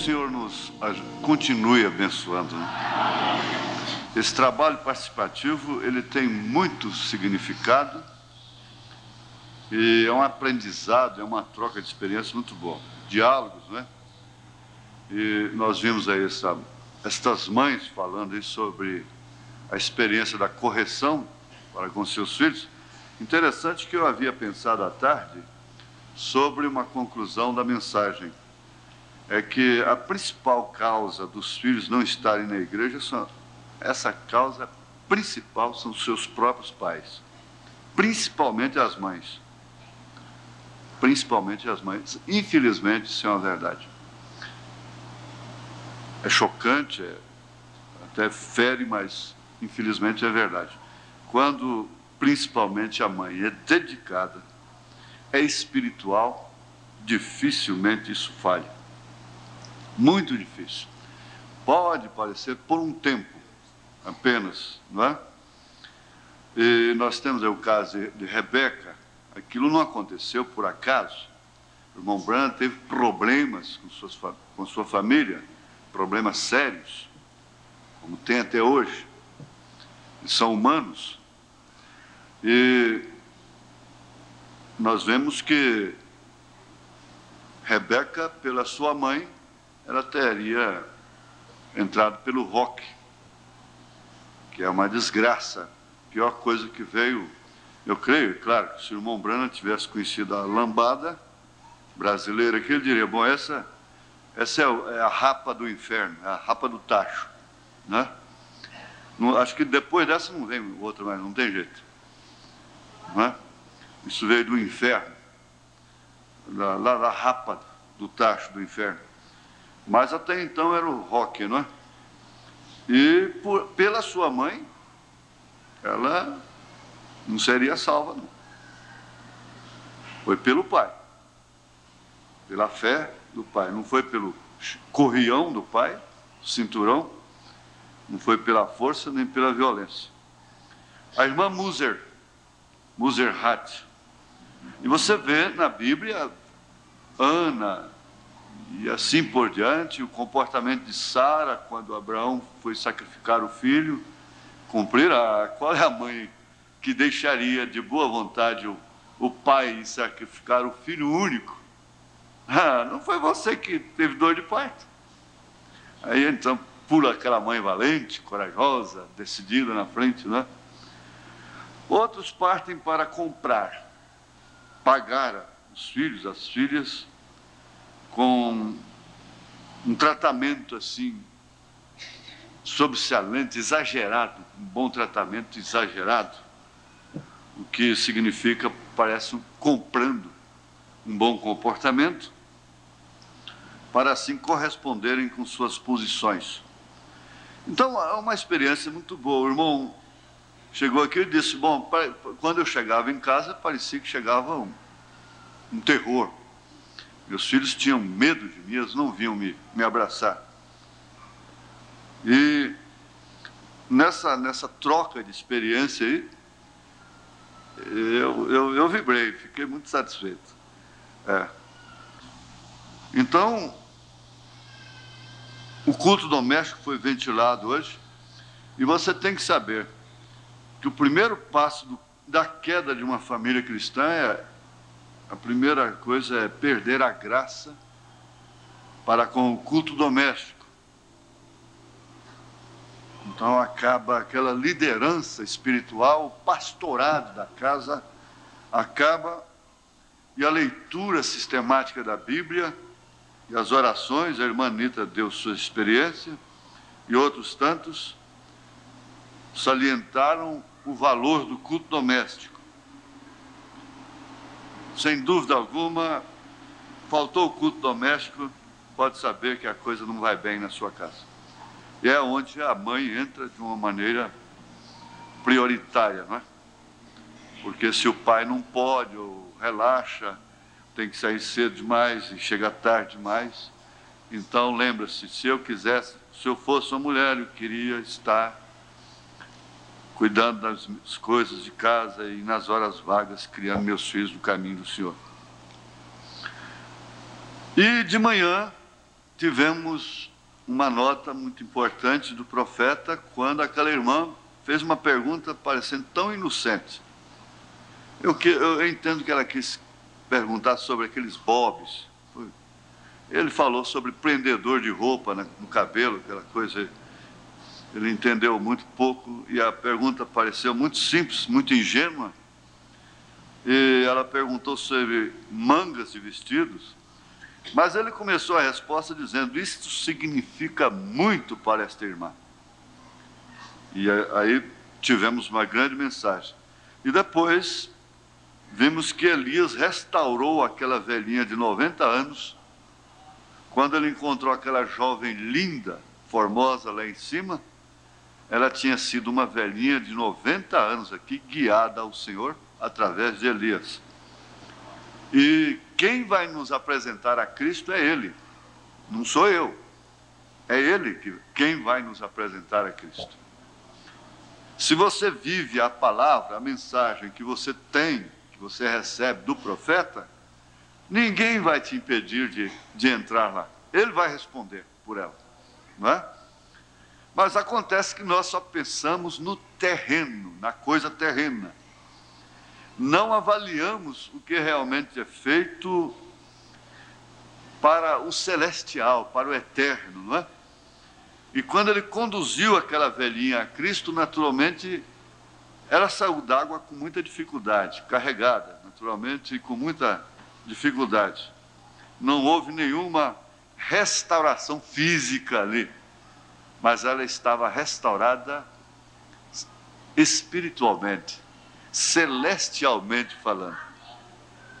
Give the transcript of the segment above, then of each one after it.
Senhor continue abençoando, né? Esse trabalho participativo, ele tem muito significado e é um aprendizado, é uma troca de experiência muito boa. Diálogos, né? E nós vimos aí estas mães falando aí sobre a experiência da correção para com seus filhos. Interessante que eu havia pensado à tarde sobre uma conclusão da mensagem. É que a principal causa dos filhos não estarem na igreja, essa causa principal são os seus próprios pais. Principalmente as mães. Principalmente as mães. Infelizmente, isso é uma verdade. É chocante, até fere, mas infelizmente é verdade. Quando principalmente a mãe é dedicada, é espiritual, dificilmente isso falha. Muito difícil. Pode parecer por um tempo apenas, não é? E nós temos aí o caso de Rebeca. Aquilo não aconteceu por acaso. O irmão Branham teve problemas com sua família, problemas sérios, como tem até hoje. E são humanos. E nós vemos que Rebeca, pela sua mãe, ela teria entrado pelo rock, que é uma desgraça, pior coisa que veio. Eu creio, claro, que se o irmão Branham tivesse conhecido a lambada brasileira, que ele diria, bom, essa é a rapa do inferno, é a rapa do tacho, né? Acho que depois dessa não vem outra mais, não tem jeito, não é? Isso veio do inferno, lá da rapa do tacho do inferno. Mas até então era o rock, não é? E pela sua mãe, ela não seria salva, não. Foi pelo pai, pela fé do pai. Não foi pelo corrião do pai, cinturão, não foi pela força nem pela violência. A irmã Muserhat. E você vê na Bíblia Ana e assim por diante, o comportamento de Sara, quando Abraão foi sacrificar o filho, qual é a mãe que deixaria de boa vontade o pai sacrificar o filho único? Ah, não foi você que teve dor de parto? Aí então pula aquela mãe valente, corajosa, decidida na frente, né? Outros partem para comprar, pagar os filhos, as filhas, com um tratamento assim, sobressalente, exagerado, um bom tratamento exagerado, o que significa, parece, comprando um bom comportamento, para assim corresponderem com suas posições. Então, é uma experiência muito boa. O irmão chegou aqui e disse, bom, quando eu chegava em casa, parecia que chegava um terror. Meus filhos tinham medo de mim, eles não vinham me abraçar. E nessa troca de experiência aí, eu vibrei, fiquei muito satisfeito. Então, o culto doméstico foi ventilado hoje, e você tem que saber que o primeiro passo da queda de uma família cristã a primeira coisa é perder a graça para com o culto doméstico. Então acaba aquela liderança espiritual, o pastorado da casa acaba, e a leitura sistemática da Bíblia e as orações, a irmã Anita deu sua experiência, e outros tantos salientaram o valor do culto doméstico. Sem dúvida alguma, faltou o culto doméstico, pode saber que a coisa não vai bem na sua casa. E é onde a mãe entra de uma maneira prioritária, não é? Porque se o pai não pode, ou relaxa, tem que sair cedo demais e chega tarde demais. Então, lembra-se, se eu fosse uma mulher, eu queria estar cuidando das coisas de casa e nas horas vagas, criando meus filhos no caminho do Senhor. E de manhã, tivemos uma nota muito importante do profeta quando aquela irmã fez uma pergunta parecendo tão inocente. Eu entendo que ela quis perguntar sobre aqueles bobs. Ele falou sobre prendedor de roupa no cabelo, aquela coisa. Ele entendeu muito pouco e a pergunta pareceu muito simples, muito ingênua. E ela perguntou sobre mangas de vestidos, mas ele começou a resposta dizendo: isso significa muito para esta irmã. E aí tivemos uma grande mensagem. E depois vimos que Elias restaurou aquela velhinha de 90 anos, quando ele encontrou aquela jovem linda, formosa lá em cima. Ela tinha sido uma velhinha de 90 anos aqui, guiada ao Senhor através de Elias. E quem vai nos apresentar a Cristo é Ele, não sou eu. É Ele quem vai nos apresentar a Cristo. Se você vive a palavra, a mensagem que você tem, que você recebe do profeta, ninguém vai te impedir de entrar lá. Ele vai responder por ela, não é? Mas acontece que nós só pensamos no terreno, na coisa terrena. Não avaliamos o que realmente é feito para o celestial, para o eterno, não é? E quando ele conduziu aquela velhinha a Cristo, naturalmente, ela saiu d'água com muita dificuldade, carregada, naturalmente, e com muita dificuldade. Não houve nenhuma restauração física ali, mas ela estava restaurada espiritualmente, celestialmente falando.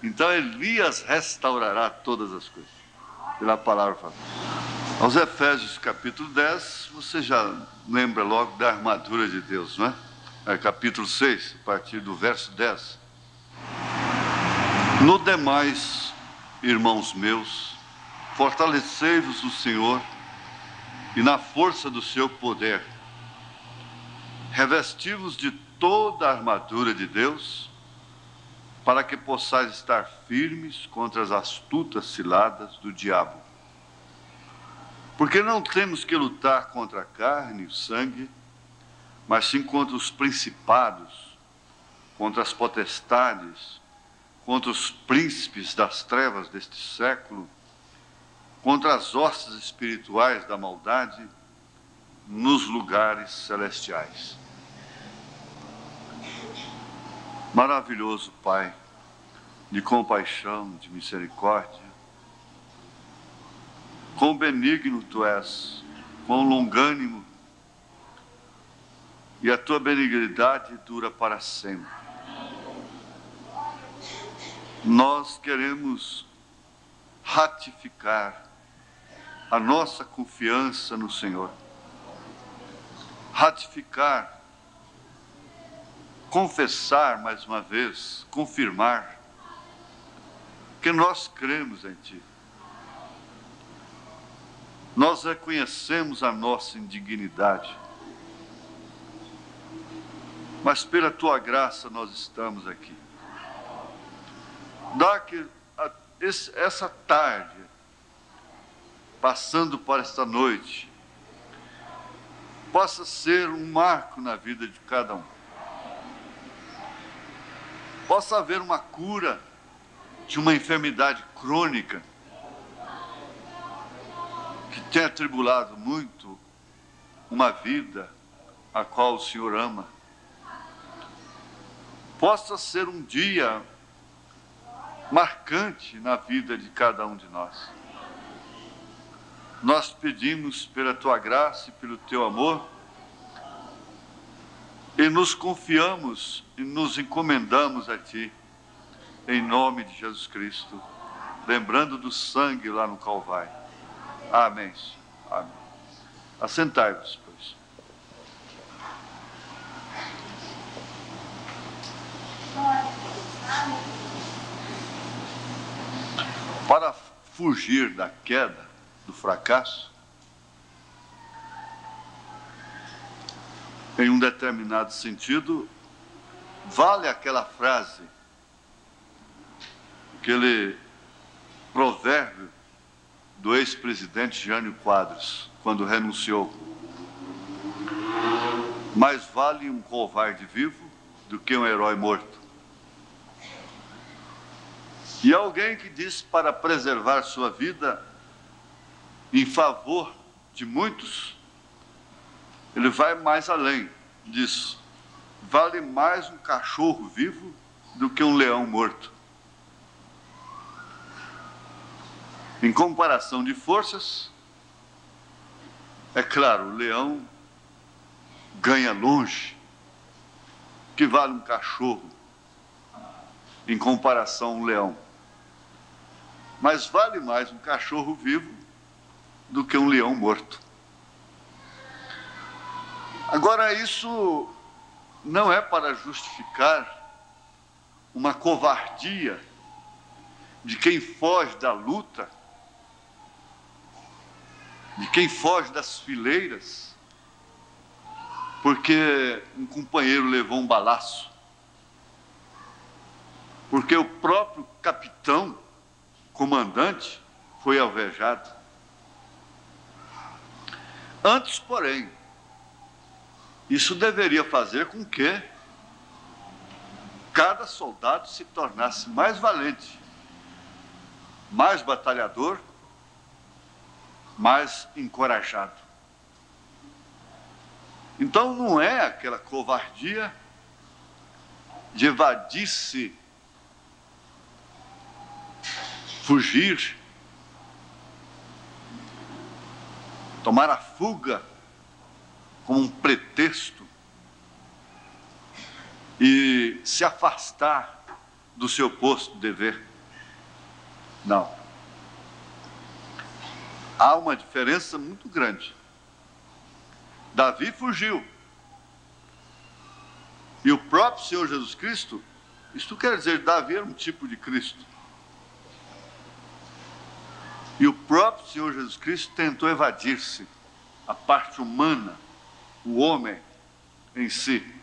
Então Elias restaurará todas as coisas, pela palavra falada. Aos Efésios capítulo 10, você já lembra logo da armadura de Deus, não é? Capítulo 6, a partir do verso 10. No demais, irmãos meus, fortalecei-vos no Senhor e na força do seu poder. Revesti-vos de toda a armadura de Deus, para que possais estar firmes contra as astutas ciladas do diabo. Porque não temos que lutar contra a carne e o sangue, mas sim contra os principados, contra as potestades, contra os príncipes das trevas deste século, contra as hostes espirituais da maldade nos lugares celestiais. Maravilhoso Pai, de compaixão, de misericórdia, quão benigno Tu és, quão longânimo, e a Tua benignidade dura para sempre. Nós queremos ratificar a nossa confiança no Senhor, ratificar, confessar mais uma vez, confirmar que nós cremos em Ti. Nós reconhecemos a nossa indignidade, mas pela Tua graça nós estamos aqui. Dá que essa tarde, passando por esta noite, possa ser um marco na vida de cada um. Possa haver uma cura de uma enfermidade crônica que tem atribulado muito uma vida a qual o Senhor ama. Possa ser um dia marcante na vida de cada um de nós. Nós pedimos pela Tua graça e pelo Teu amor, e nos confiamos e nos encomendamos a Ti, em nome de Jesus Cristo, lembrando do sangue lá no Calvário. Amém. Amém. Assentai-vos, pois. Para fugir da queda, do fracasso, em um determinado sentido, vale aquela frase, aquele provérbio do ex-presidente Jânio Quadros, quando renunciou: mais vale um covarde vivo do que um herói morto. E alguém que diz para preservar sua vida em favor de muitos, ele vai mais além disso: vale mais um cachorro vivo do que um leão morto. Em comparação de forças, é claro, o leão ganha longe, que vale um cachorro em comparação a um leão. Mas vale mais um cachorro vivo do que um leão morto. Agora, isso não é para justificar uma covardia de quem foge da luta, de quem foge das fileiras, porque um companheiro levou um balaço, porque o próprio capitão, comandante, foi alvejado. Antes, porém, isso deveria fazer com que cada soldado se tornasse mais valente, mais batalhador, mais encorajado. Então não é aquela covardia de evadir-se, fugir, tomar a fuga como um pretexto e se afastar do seu posto de dever. Não. Há uma diferença muito grande. Davi fugiu. E o próprio Senhor Jesus Cristo, isto quer dizer, Davi era um tipo de Cristo. E o próprio Senhor Jesus Cristo tentou evadir-se, a parte humana, o homem em si.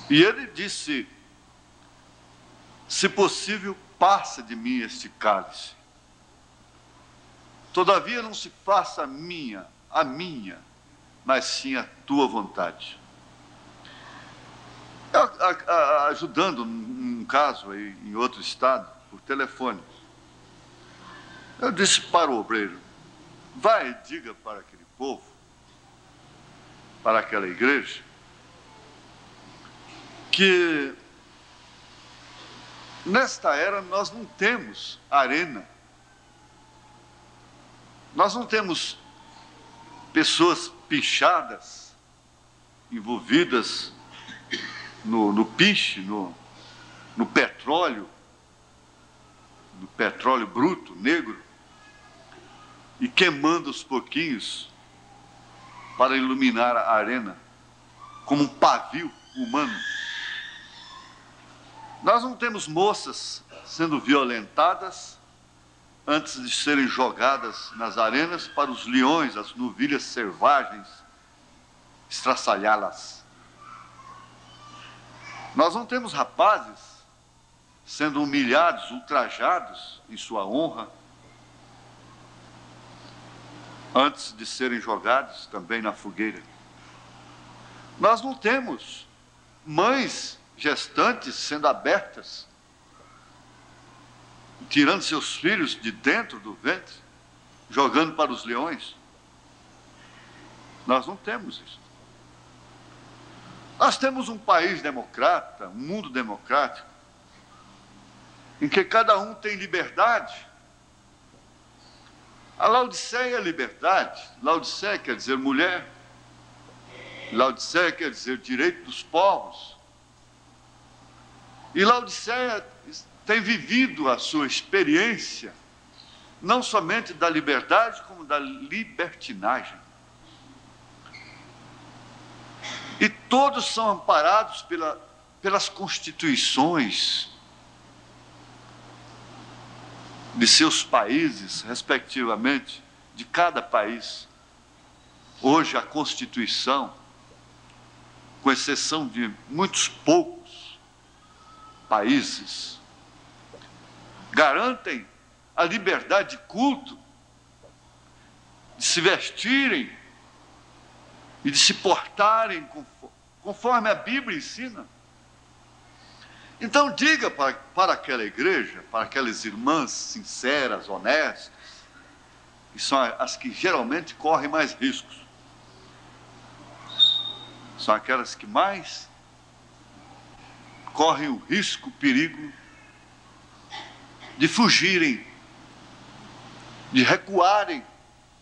E ele disse: se possível, passa de mim este cálice. Todavia não se faça a minha, mas sim a tua vontade. Ajudando um caso aí, em outro estado, por telefone, eu disse para o obreiro: vai e diga para aquele povo, para aquela igreja, que nesta era nós não temos arena, nós não temos pessoas pichadas, envolvidas no piche, no petróleo bruto, negro, e queimando os pouquinhos para iluminar a arena, como um pavio humano. Nós não temos moças sendo violentadas antes de serem jogadas nas arenas para os leões, as novilhas selvagens, estraçalhá-las. Nós não temos rapazes sendo humilhados, ultrajados em sua honra, antes de serem jogados também na fogueira. Nós não temos mães gestantes sendo abertas, tirando seus filhos de dentro do ventre, jogando para os leões. Nós não temos isso. Nós temos um país democrata, um mundo democrático, em que cada um tem liberdade. A Laodiceia é liberdade. Laodiceia quer dizer mulher. Laodiceia quer dizer direito dos povos. E Laodiceia tem vivido a sua experiência, não somente da liberdade, como da libertinagem. E todos são amparados pelas constituições de seus países, respectivamente, de cada país. Hoje a Constituição, com exceção de muitos poucos países, garantem a liberdade de culto, de se vestirem e de se portarem conforme a Bíblia ensina. Então diga para aquela igreja, para aquelas irmãs sinceras, honestas, que são as que geralmente correm mais riscos, são aquelas que mais correm o risco, o perigo de fugirem, de recuarem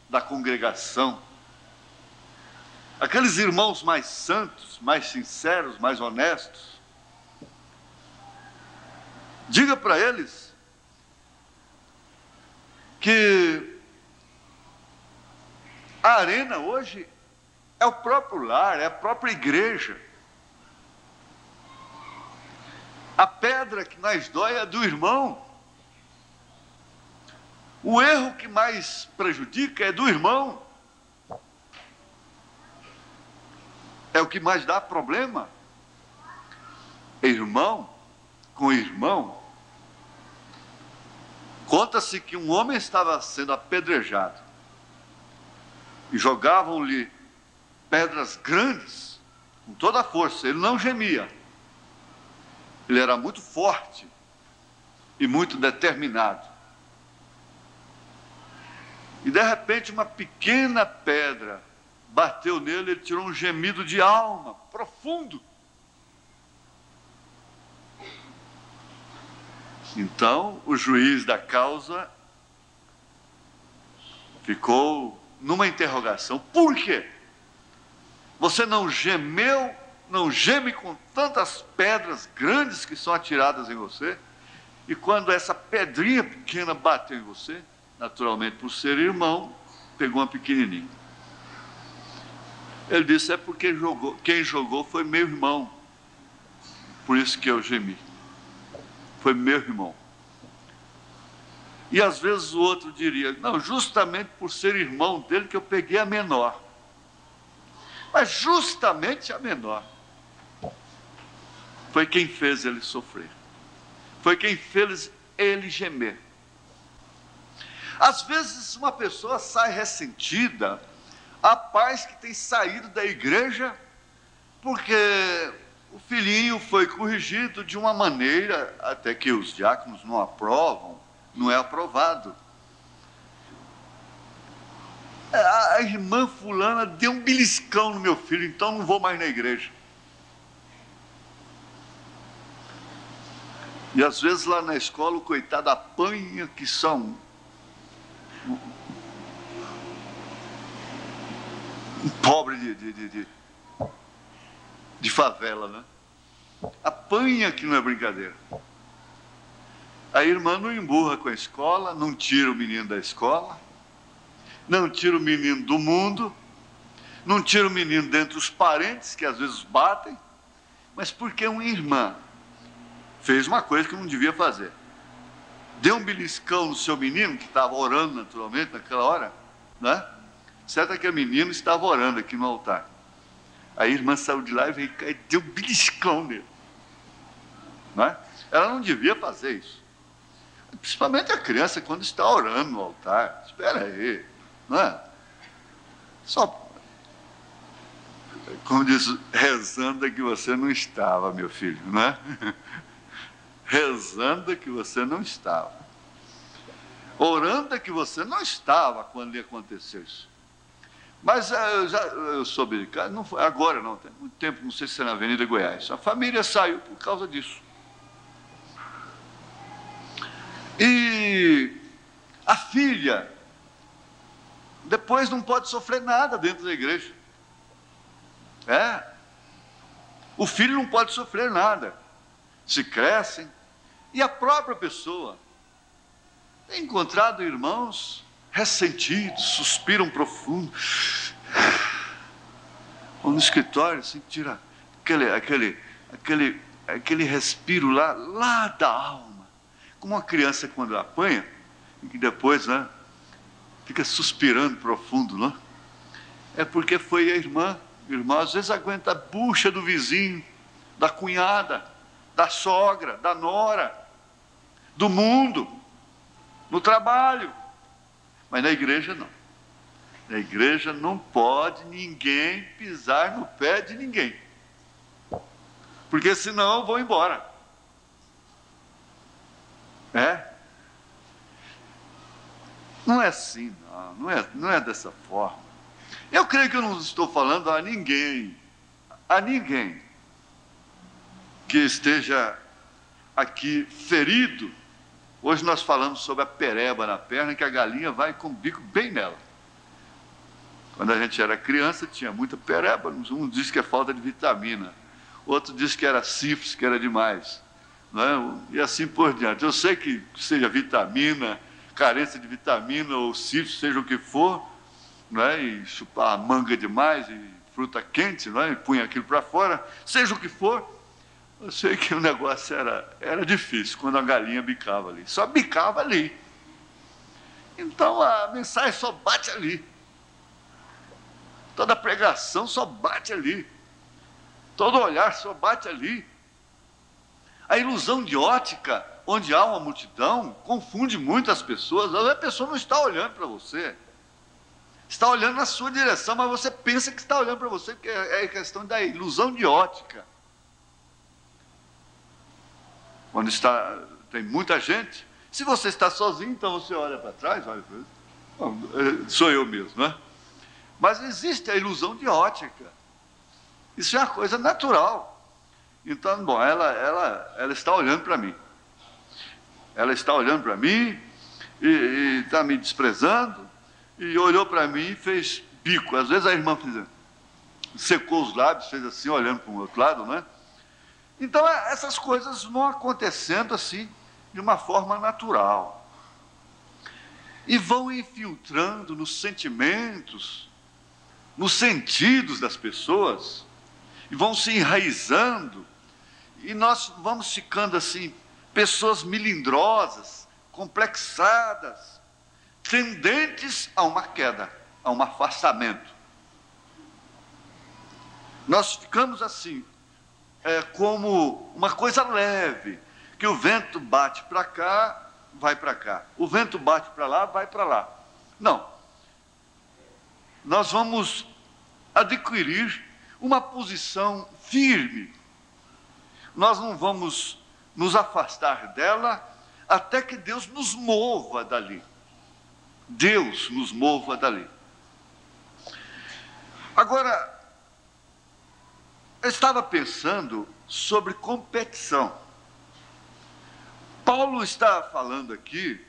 da congregação. Aqueles irmãos mais santos, mais sinceros, mais honestos, diga para eles que a arena hoje é o próprio lar, é a própria igreja. A pedra que mais dói é do irmão. O erro que mais prejudica é do irmão. É o que mais dá problema. Irmão com irmão. Conta-se que um homem estava sendo apedrejado e jogavam-lhe pedras grandes com toda a força. Ele não gemia. Ele era muito forte e muito determinado. E de repente uma pequena pedra bateu nele, ele tirou um gemido de alma, profundo. Então o juiz da causa ficou numa interrogação. Por quê? Você não gemeu, não geme com tantas pedras grandes que são atiradas em você? E quando essa pedrinha pequena bateu em você, naturalmente por ser irmão, pegou uma pequenininha. Ele disse, é porque quem jogou foi meu irmão, por isso que eu gemi. Foi meu irmão. E às vezes o outro diria, não, justamente por ser irmão dele que eu peguei a menor. Mas justamente a menor foi quem fez ele sofrer. Foi quem fez ele gemer. Às vezes uma pessoa sai ressentida, há pais que têm saído da igreja porque o filhinho foi corrigido de uma maneira até que os diáconos não aprovam, não é aprovado. A irmã fulana deu um beliscão no meu filho, então não vou mais na igreja. E às vezes lá na escola o coitado apanha, que são um pobre de favela, né? Apanha, que não é brincadeira. A irmã não emburra com a escola, não tira o menino da escola, não tira o menino do mundo, não tira o menino dentre os parentes, que às vezes batem, mas porque uma irmã fez uma coisa que não devia fazer. Deu um beliscão no seu menino, que estava orando naturalmente naquela hora, né? Certo é que o menino estava orando aqui no altar. A irmã saiu de lá e veio e deu um beliscão nele. Não é? Ela não devia fazer isso. Principalmente a criança quando está orando no altar. Espera aí, não é? Só, como diz, rezando é que você não estava, meu filho, não é? Rezando é que você não estava. Orando é que você não estava quando lhe aconteceu isso. Mas eu soube de casa, não foi agora não, tem muito tempo, não sei se é na Avenida Goiás. A família saiu por causa disso. E a filha depois não pode sofrer nada dentro da igreja. O filho não pode sofrer nada. Se crescem. E a própria pessoa tem encontrado irmãos ressentidos, suspiram profundo. Ou no escritório, assim, tira aquele respiro lá da alma. Como uma criança quando apanha, e que depois, né, fica suspirando profundo, não? É porque foi a irmã. O irmão às vezes aguenta a bucha do vizinho, da cunhada, da sogra, da nora, do mundo. no trabalho. Mas na igreja não. Na igreja não pode ninguém pisar no pé de ninguém. Porque senão eu vou embora. Não é assim, não é dessa forma. Eu creio que eu não estou falando a ninguém que esteja aqui ferido. Hoje nós falamos sobre a pereba na perna, que a galinha vai com o bico bem nela. Quando a gente era criança, tinha muita pereba. Um diz que é falta de vitamina, outro diz que era sífilis, que era demais, não é? E assim por diante. Eu sei que seja vitamina, carência de vitamina ou sífilis, seja o que for, não é? E chupar a manga demais e fruta quente, não é? E punha aquilo para fora, seja o que for. Eu sei que o negócio era difícil quando a galinha bicava ali. Só bicava ali. Então a mensagem só bate ali. Toda pregação só bate ali. Todo olhar só bate ali. A ilusão de ótica, onde há uma multidão, confunde muito as pessoas. A pessoa não está olhando para você. Está olhando na sua direção, mas você pensa que está olhando para você, porque é questão da ilusão de ótica. Quando tem muita gente, se você está sozinho, então você olha para trás, olha para ele. Sou eu mesmo, não é? Mas existe a ilusão de ótica. Isso é uma coisa natural. Então, bom, ela está olhando para mim. Ela está olhando para mim e está me desprezando, e olhou para mim e fez bico. Às vezes a irmã secou os lábios, fez assim, olhando para o outro lado, não é? Então, essas coisas vão acontecendo assim, de uma forma natural. E vão infiltrando nos sentimentos, nos sentidos das pessoas, e vão se enraizando, e nós vamos ficando assim, pessoas melindrosas, complexadas, tendentes a uma queda, a um afastamento. Nós ficamos assim, como uma coisa leve, que o vento bate para cá, vai para cá. O vento bate para lá, vai para lá. Não. Nós vamos adquirir uma posição firme. Nós não vamos nos afastar dela até que Deus nos mova dali. Deus nos mova dali. Agora, eu estava pensando sobre competição. Paulo está falando aqui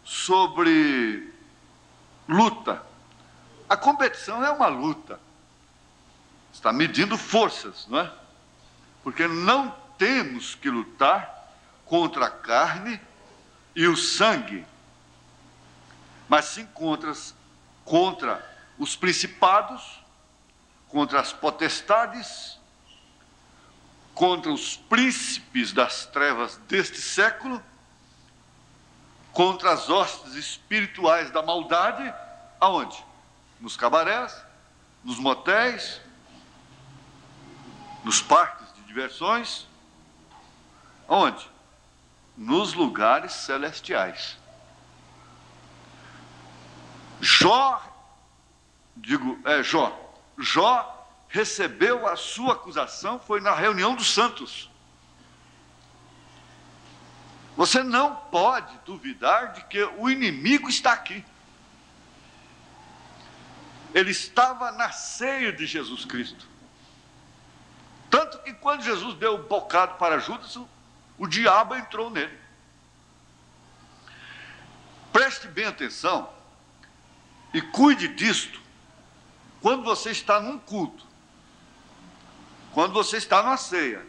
sobre luta. A competição é uma luta. Está medindo forças, não é? Porque não temos que lutar contra a carne e o sangue, mas sim contra os principados, contra as potestades, contra os príncipes das trevas deste século, contra as hostes espirituais da maldade. Aonde? Nos cabarés, nos motéis, nos parques de diversões. Aonde? Nos lugares celestiais. Jó recebeu a sua acusação, foi na reunião dos santos. Você não pode duvidar de que o inimigo está aqui. Ele estava na ceia de Jesus Cristo. Tanto que quando Jesus deu o bocado para Judas, o diabo entrou nele. Preste bem atenção e cuide disto. Quando você está num culto, quando você está numa ceia,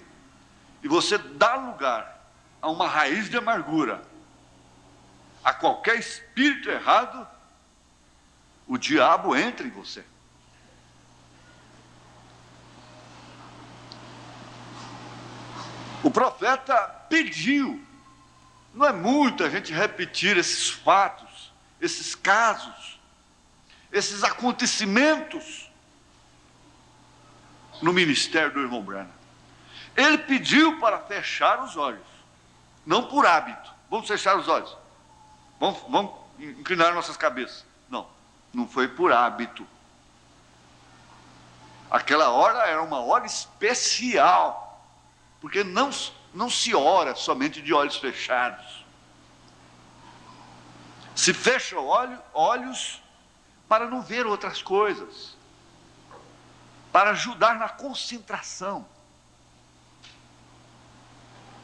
e você dá lugar a uma raiz de amargura, a qualquer espírito errado, o diabo entra em você. O profeta pediu, não é muito a gente repetir esses fatos, esses casos, esses acontecimentos no ministério do irmão Branham. Ele pediu para fechar os olhos, não por hábito. Vamos fechar os olhos. Vamos inclinar nossas cabeças. Não, não foi por hábito. Aquela hora era uma hora especial, porque não se ora somente de olhos fechados. Se fecha olhos para não ver outras coisas, para ajudar na concentração.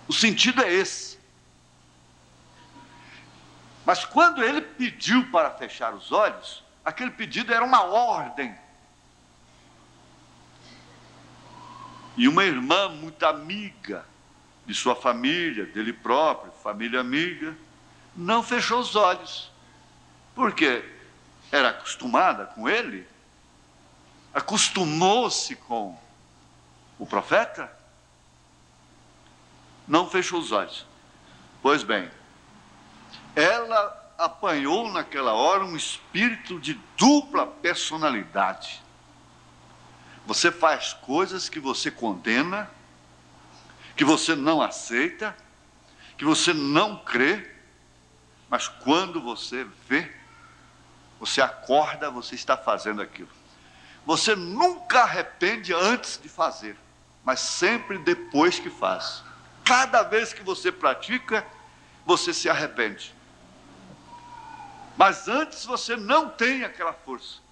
O sentido é esse. Mas quando ele pediu para fechar os olhos, aquele pedido era uma ordem. E uma irmã muito amiga de sua família, dele próprio, família amiga, não fechou os olhos. Porque era acostumada com ele, acostumou-se com o profeta, não fechou os olhos. Pois bem, ela apanhou naquela hora um espírito de dupla personalidade. Você faz coisas que você condena, que você não aceita, que você não crê, mas quando você vê, você acorda, você está fazendo aquilo. Você nunca arrepende antes de fazer, mas sempre depois que faz. Cada vez que você pratica, você se arrepende. Mas antes você não tem aquela força.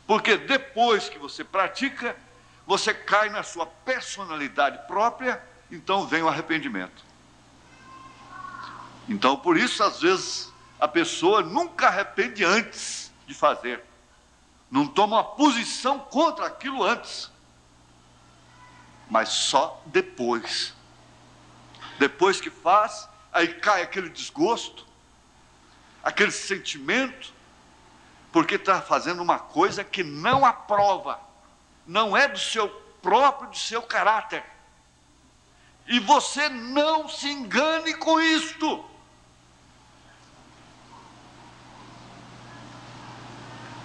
Porque depois que você pratica, você cai na sua personalidade própria, então vem o arrependimento. Então, por isso, às vezes, a pessoa nunca arrepende antes de fazer. Não toma uma posição contra aquilo antes. Mas só depois. Depois que faz, aí cai aquele desgosto, aquele sentimento, porque está fazendo uma coisa que não aprova, não é do seu próprio, do seu caráter. E você não se engane com isto.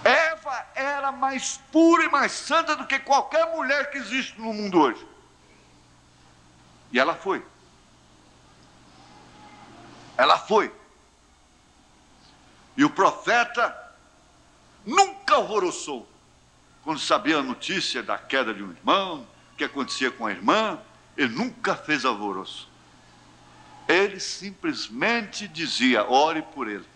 Eva era mais pura e mais santa do que qualquer mulher que existe no mundo hoje. E ela foi. Ela foi. E o profeta nunca alvoroçou quando sabia a notícia da queda de um irmão, o que acontecia com a irmã. Ele nunca fez alvoroço. Ele simplesmente dizia: ore por ele.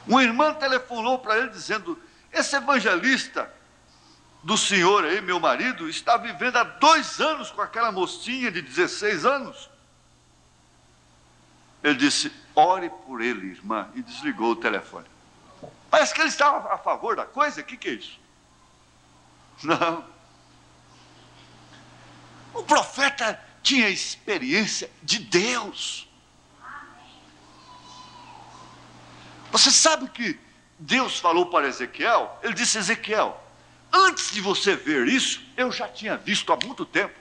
Uma irmã telefonou para ele dizendo: esse evangelista do senhor aí, meu marido, está vivendo há 2 anos com aquela mocinha de 16 anos. Ele disse: ore por ele, irmã, e desligou o telefone. Parece que ele estava a favor da coisa. O que é isso? Não. O profeta tinha experiência de Deus. Você sabe que Deus falou para Ezequiel? Ele disse: Ezequiel, antes de você ver isso, eu já tinha visto há muito tempo.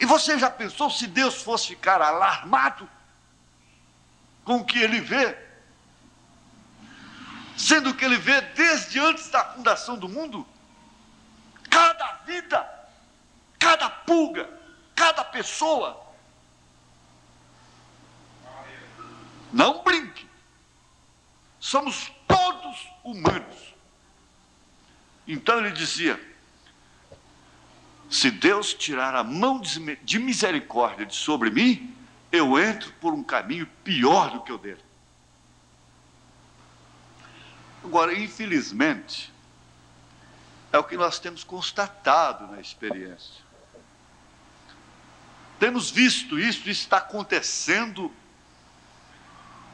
E você já pensou se Deus fosse ficar alarmado com o que ele vê? Sendo que ele vê desde antes da fundação do mundo? Cada vida, cada pulga, cada pessoa. Não brinque. Somos todos humanos. Então ele dizia: se Deus tirar a mão de misericórdia de sobre mim, eu entro por um caminho pior do que o dele. Agora, infelizmente, é o que nós temos constatado na experiência. Temos visto isso está acontecendo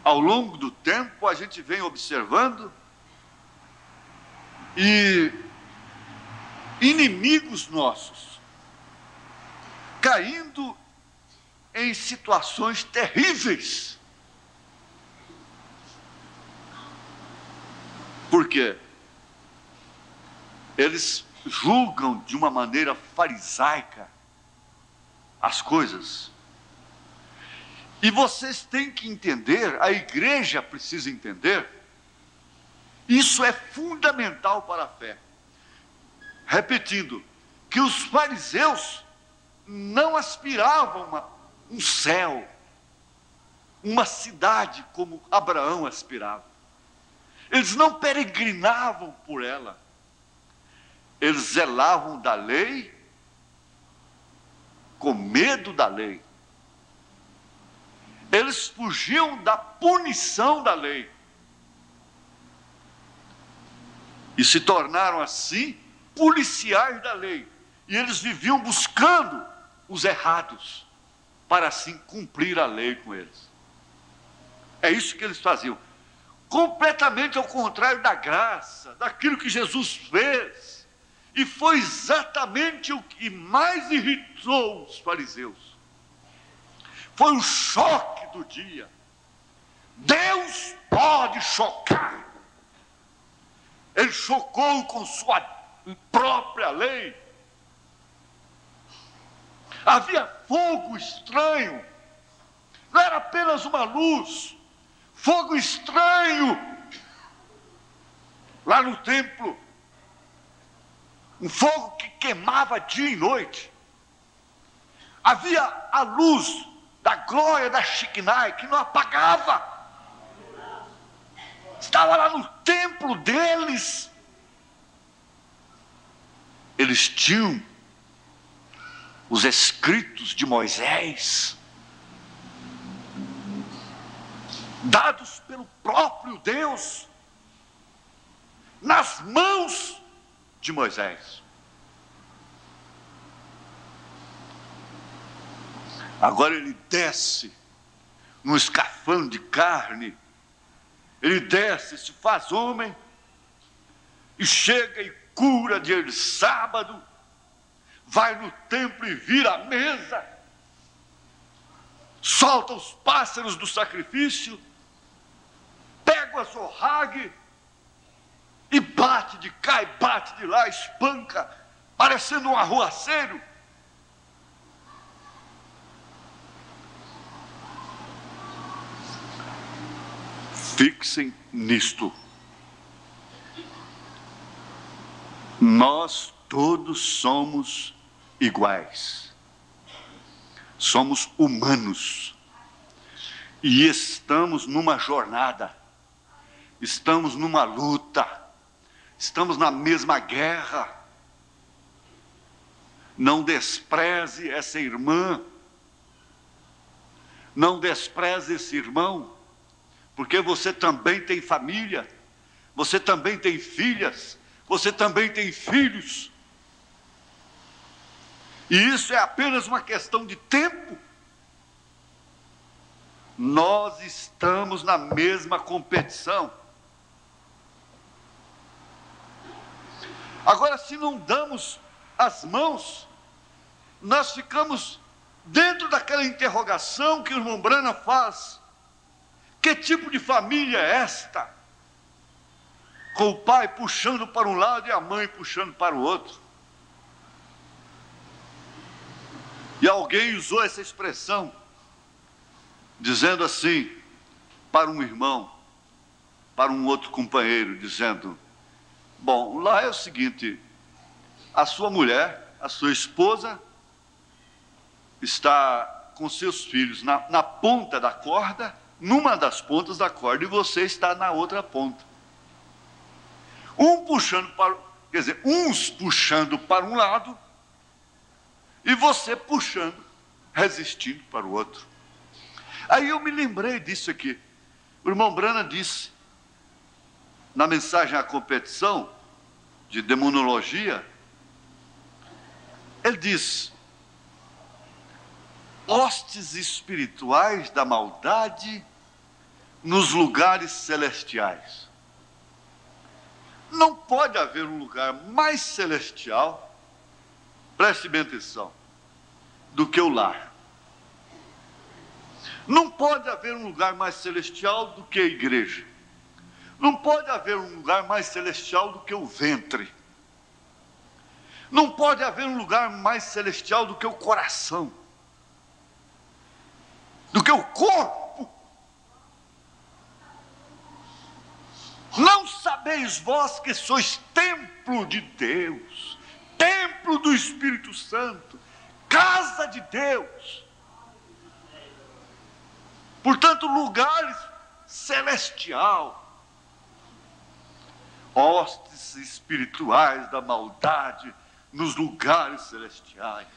ao longo do tempo, a gente vem observando, e inimigos nossos caindo em situações terríveis. Por quê? Eles julgam de uma maneira farisaica as coisas. E vocês têm que entender, a igreja precisa entender, isso é fundamental para a fé. Repetindo, que os fariseus não aspiravam um céu, uma cidade como Abraão aspirava. Eles não peregrinavam por ela, eles zelavam da lei, com medo da lei. Eles fugiam da punição da lei. E se tornaram assim policiais da lei. E eles viviam buscando os errados, para assim cumprir a lei com eles. É isso que eles faziam. Completamente ao contrário da graça, daquilo que Jesus fez. E foi exatamente o que mais irritou os fariseus. Foi o choque do dia. Deus pode chocar. Ele chocou com sua própria lei. Havia fogo estranho. Não era apenas uma luz. Fogo estranho. Lá no templo. Um fogo que queimava dia e noite. Havia a luz da glória da Shekinah que não apagava. Estava lá no templo deles. Eles tinham os escritos de Moisés, dados pelo próprio Deus, nas mãos de Moisés. Agora ele desce num escafandro de carne, ele desce, se faz homem, e chega e cura dia de sábado, vai no templo e vira a mesa, solta os pássaros do sacrifício, pega o azorrague e bate de cá e bate de lá, espanca, parecendo um arruaceiro. Fixem nisto. Nós todos somos iguais. Somos humanos. E estamos numa jornada. Estamos numa luta. Estamos na mesma guerra. Não despreze essa irmã. Não despreze esse irmão. Porque você também tem família. Você também tem filhas. Você também tem filhos. E isso é apenas uma questão de tempo. Nós estamos na mesma competição. Agora, se não damos as mãos, nós ficamos dentro daquela interrogação que o irmão Brana faz. Que tipo de família é esta? Com o pai puxando para um lado e a mãe puxando para o outro. E alguém usou essa expressão, dizendo assim, para um irmão, para um outro companheiro, dizendo: bom, lá é o seguinte, a sua mulher, a sua esposa, está com seus filhos na ponta da corda, numa das pontas da corda, e você está na outra ponta. Uns puxando para um lado, e você puxando, resistindo para o outro. Aí eu me lembrei disso aqui. O irmão Brana disse, na mensagem à competição, de demonologia, ele diz: hostes espirituais da maldade nos lugares celestiais. Não pode haver um lugar mais celestial, preste bem atenção, do que o lar. Não pode haver um lugar mais celestial do que a igreja. Não pode haver um lugar mais celestial do que o ventre. Não pode haver um lugar mais celestial do que o coração, do que o corpo. Não sabeis vós que sois templo de Deus, templo do Espírito Santo, casa de Deus. Portanto, lugares celestial, hostes espirituais da maldade nos lugares celestiais.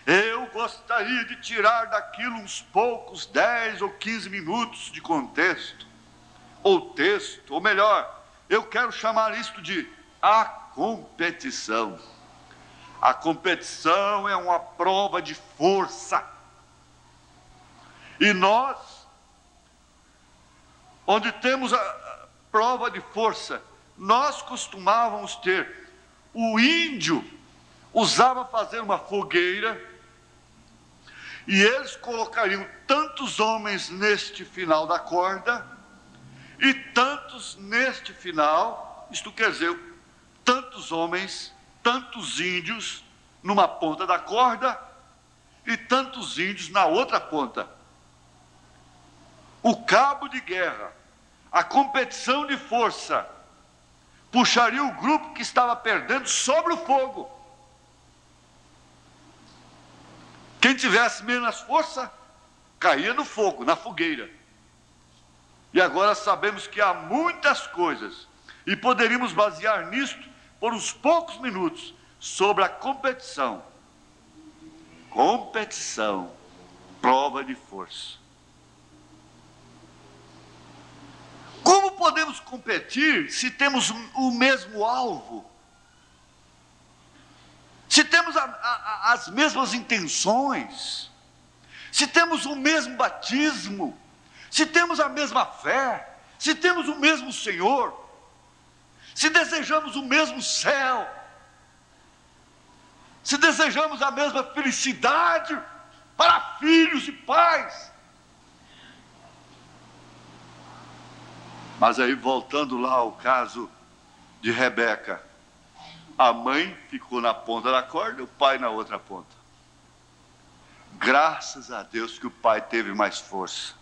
Eu gostaria de tirar daquilo uns poucos 10 ou 15 minutos de contexto, ou texto, ou melhor, eu quero chamar isto de a competição. A competição é uma prova de força. E nós, onde temos a prova de força, nós costumávamos ter, o índio usava fazer uma fogueira, e eles colocariam tantos homens neste final da corda, e tantos neste final, isto quer dizer, tantos homens, tantos índios numa ponta da corda, e tantos índios na outra ponta. O cabo de guerra, a competição de força, puxaria o grupo que estava perdendo sobre o fogo. Quem tivesse menos força, caía no fogo, na fogueira. E agora sabemos que há muitas coisas, e poderíamos basear nisto por uns poucos minutos, sobre a competição. Competição, prova de força. Como podemos competir se temos o mesmo alvo? Se temos as mesmas intenções, se temos o mesmo batismo, se temos a mesma fé, se temos o mesmo Senhor, se desejamos o mesmo céu, se desejamos a mesma felicidade para filhos e pais. Mas aí, voltando lá ao caso de Rebeca, a mãe ficou na ponta da corda, o pai na outra ponta. Graças a Deus que o pai teve mais força.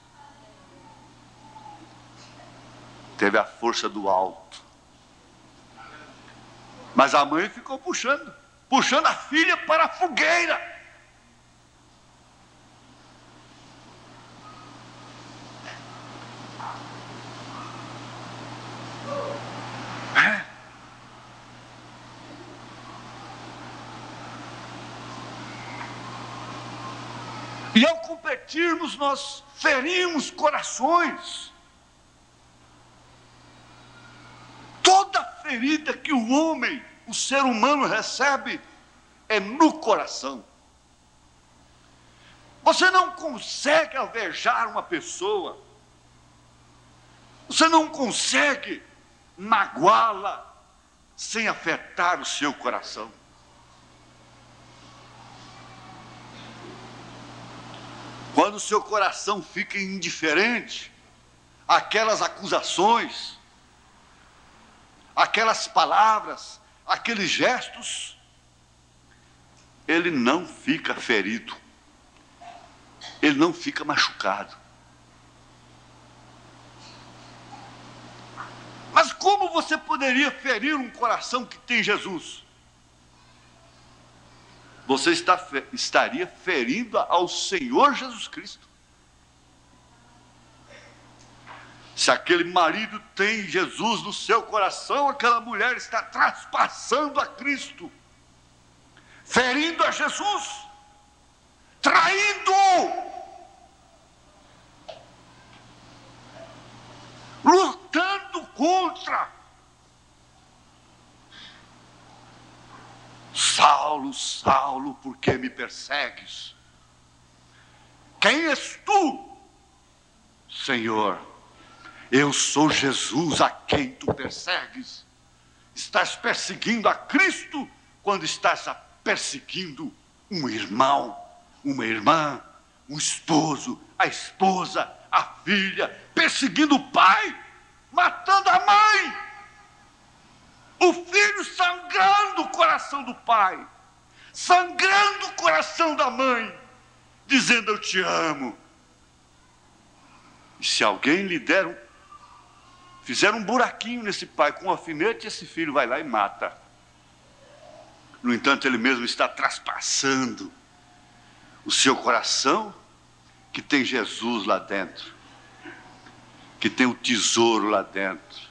Teve a força do alto. Mas a mãe ficou puxando a filha para a fogueira. E ao competirmos, nós ferimos corações. Toda ferida que o homem, o ser humano recebe, é no coração. Você não consegue alvejar uma pessoa, você não consegue magoá-la sem afetar o seu coração. Quando o seu coração fica indiferente àquelas acusações, aquelas palavras, aqueles gestos, ele não fica ferido, ele não fica machucado. Mas como você poderia ferir um coração que tem Jesus? Você estaria ferindo ao Senhor Jesus Cristo. Se aquele marido tem Jesus no seu coração, aquela mulher está traspassando a Cristo, ferindo a Jesus, traindo-o, lutando contra. Saulo, Saulo, por que me persegues? Quem és tu? Senhor, eu sou Jesus a quem tu persegues. Estás perseguindo a Cristo quando estás perseguindo um irmão, uma irmã, um esposo, a esposa, a filha, perseguindo o pai, matando a mãe. O filho sangrando o coração do pai, sangrando o coração da mãe, dizendo eu te amo. E se alguém lhe fizer um buraquinho nesse pai com um alfinete, esse filho vai lá e mata. No entanto, ele mesmo está traspassando o seu coração que tem Jesus lá dentro, que tem o tesouro lá dentro.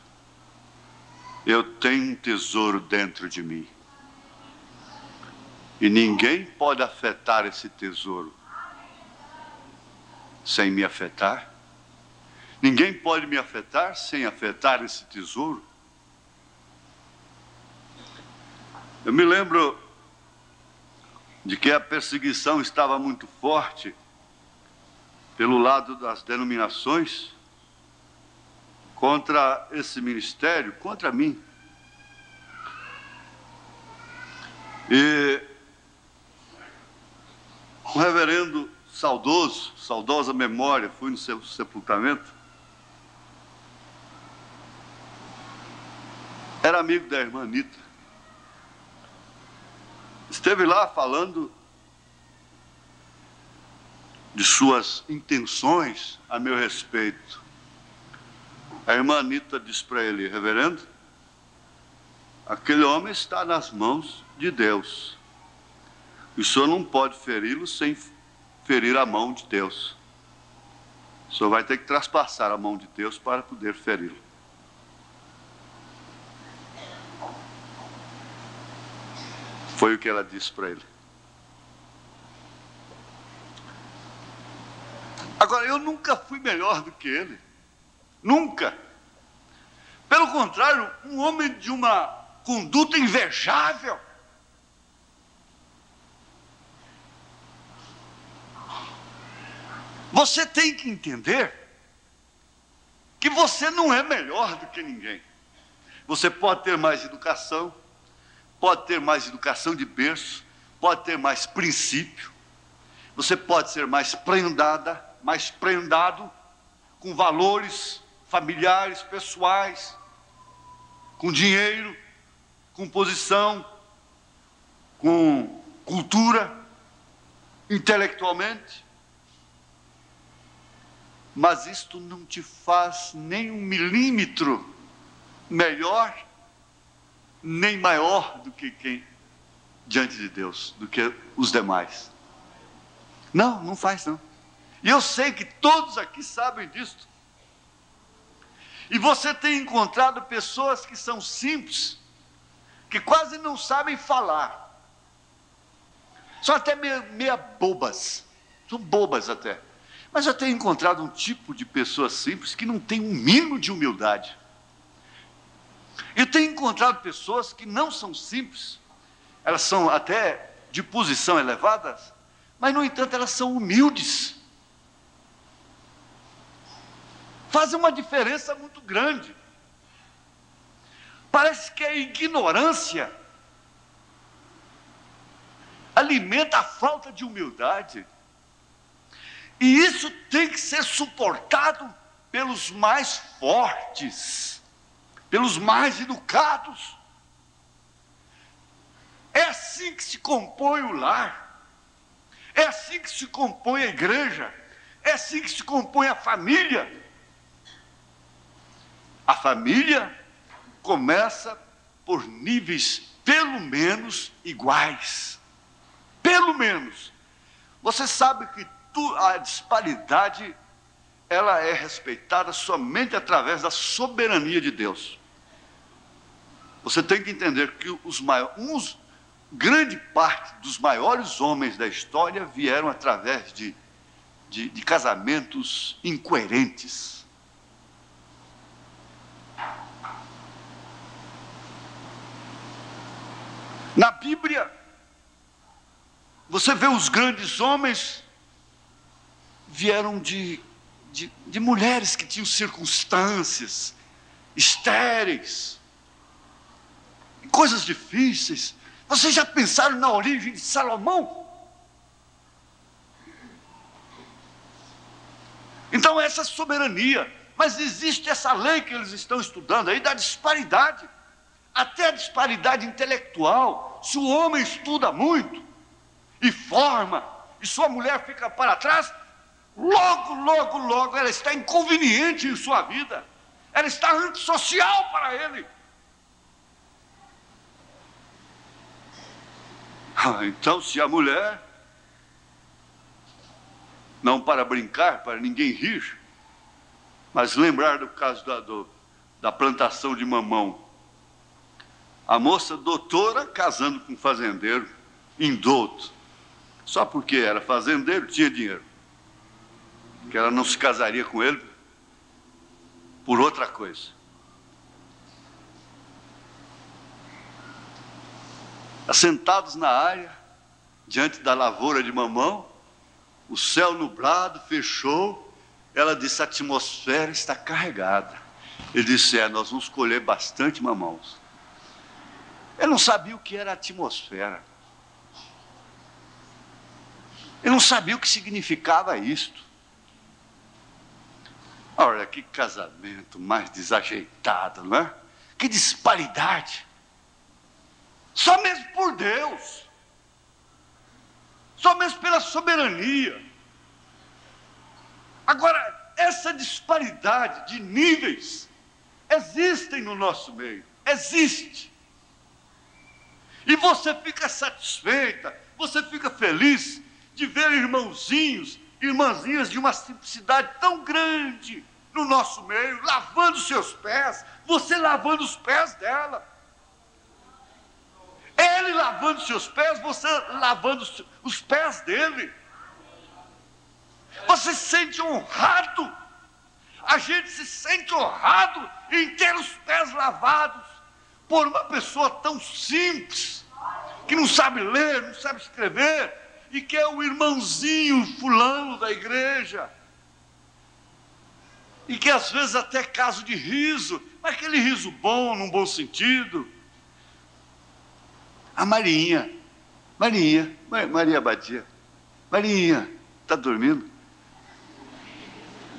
Eu tenho um tesouro dentro de mim. E ninguém pode afetar esse tesouro sem me afetar. Ninguém pode me afetar sem afetar esse tesouro. Eu me lembro de que a perseguição estava muito forte pelo lado das denominações contra esse ministério, contra mim. E o reverendo saudosa memória, fui no seu sepultamento, era amigo da irmã Anita. Esteve lá falando de suas intenções a meu respeito. A irmã Anita disse para ele: reverendo, aquele homem está nas mãos de Deus. E o senhor não pode feri-lo sem ferir a mão de Deus. O senhor vai ter que traspassar a mão de Deus para poder feri-lo. Foi o que ela disse para ele. Agora, eu nunca fui melhor do que ele. Nunca. Pelo contrário, um homem de uma conduta invejável. Você tem que entender que você não é melhor do que ninguém. Você pode ter mais educação, pode ter mais educação de berço, pode ter mais princípio, você pode ser mais prendado, com valores familiares, pessoais, com dinheiro, com posição, com cultura, intelectualmente. Mas isto não te faz nem 1 milímetro melhor, nem maior do que quem diante de Deus, do que os demais. Não, não faz não. E eu sei que todos aqui sabem disso. E você tem encontrado pessoas que são simples, que quase não sabem falar. São até meia bobas. São bobas até. Mas eu tenho encontrado um tipo de pessoa simples que não tem um mínimo de humildade. Eu tenho encontrado pessoas que não são simples, elas são até de posição elevada, mas, no entanto, elas são humildes. Fazem uma diferença muito grande. Parece que a ignorância alimenta a falta de humildade. E isso tem que ser suportado pelos mais fortes, pelos mais educados. É assim que se compõe o lar, é assim que se compõe a igreja, é assim que se compõe a família. A família começa por níveis pelo menos iguais. Pelo menos. Você sabe que a disparidade, ela é respeitada somente através da soberania de Deus. Você tem que entender que grande parte dos maiores homens da história vieram através de casamentos incoerentes. Na Bíblia, você vê os grandes homens vieram de mulheres que tinham circunstâncias estéreis, coisas difíceis. Vocês já pensaram na origem de Salomão? Então, essa soberania, mas existe essa lei que eles estão estudando aí da disparidade, até a disparidade intelectual. Se o homem estuda muito e forma, e sua mulher fica para trás, logo ela está inconveniente em sua vida, ela está antissocial para ele. Então, se a mulher não para brincar, para ninguém rir, mas lembrar do caso da plantação de mamão. A moça doutora casando com um fazendeiro, indouto, só porque era fazendeiro, tinha dinheiro, que ela não se casaria com ele por outra coisa. Assentados na área, diante da lavoura de mamão, o céu nublado fechou, ela disse: a atmosfera está carregada. Ele disse: nós vamos colher bastante mamãos. Ele não sabia o que era atmosfera. Ele não sabia o que significava isto. Olha, que casamento mais desajeitado, não é? Que disparidade. Só mesmo por Deus. Só mesmo pela soberania. Agora, essa disparidade de níveis existem no nosso meio. Existe. E você fica satisfeita, você fica feliz de ver irmãozinhos, irmãzinhas de uma simplicidade tão grande no nosso meio, lavando seus pés, você lavando os pés dela. Ele lavando seus pés, você lavando os pés dele. Você se sente honrado. A gente se sente honrado em ter os pés lavados por uma pessoa tão simples, que não sabe ler, não sabe escrever, e que é o irmãozinho fulano da igreja, e que às vezes até é caso de riso, mas aquele riso bom, num bom sentido. A Maria Abadia. Marinha, está dormindo?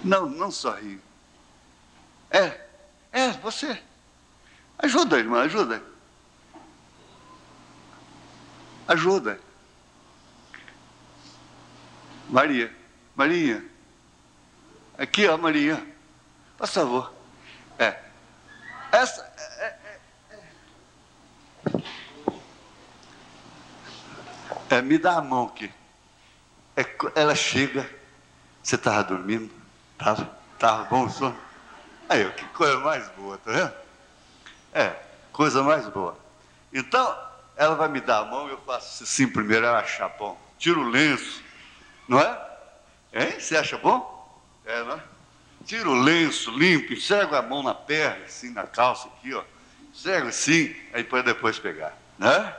Não sorri. Você. Ajuda, irmã, ajuda. Ajuda. Marinha. Aqui, ó, Marinha. Por favor. Me dá a mão aqui. Ela chega. Você estava dormindo? Estava bom o sono? Aí, que coisa mais boa, tá vendo? Coisa mais boa. Então, ela vai me dar a mão e eu faço assim primeiro, ela acha bom. Tiro o lenço, não é? Hein? Você acha bom? Não é? Tiro o lenço, limpo, enxergo a mão na perna, assim, na calça aqui, ó. Enxergo assim, aí pode depois pegar, né?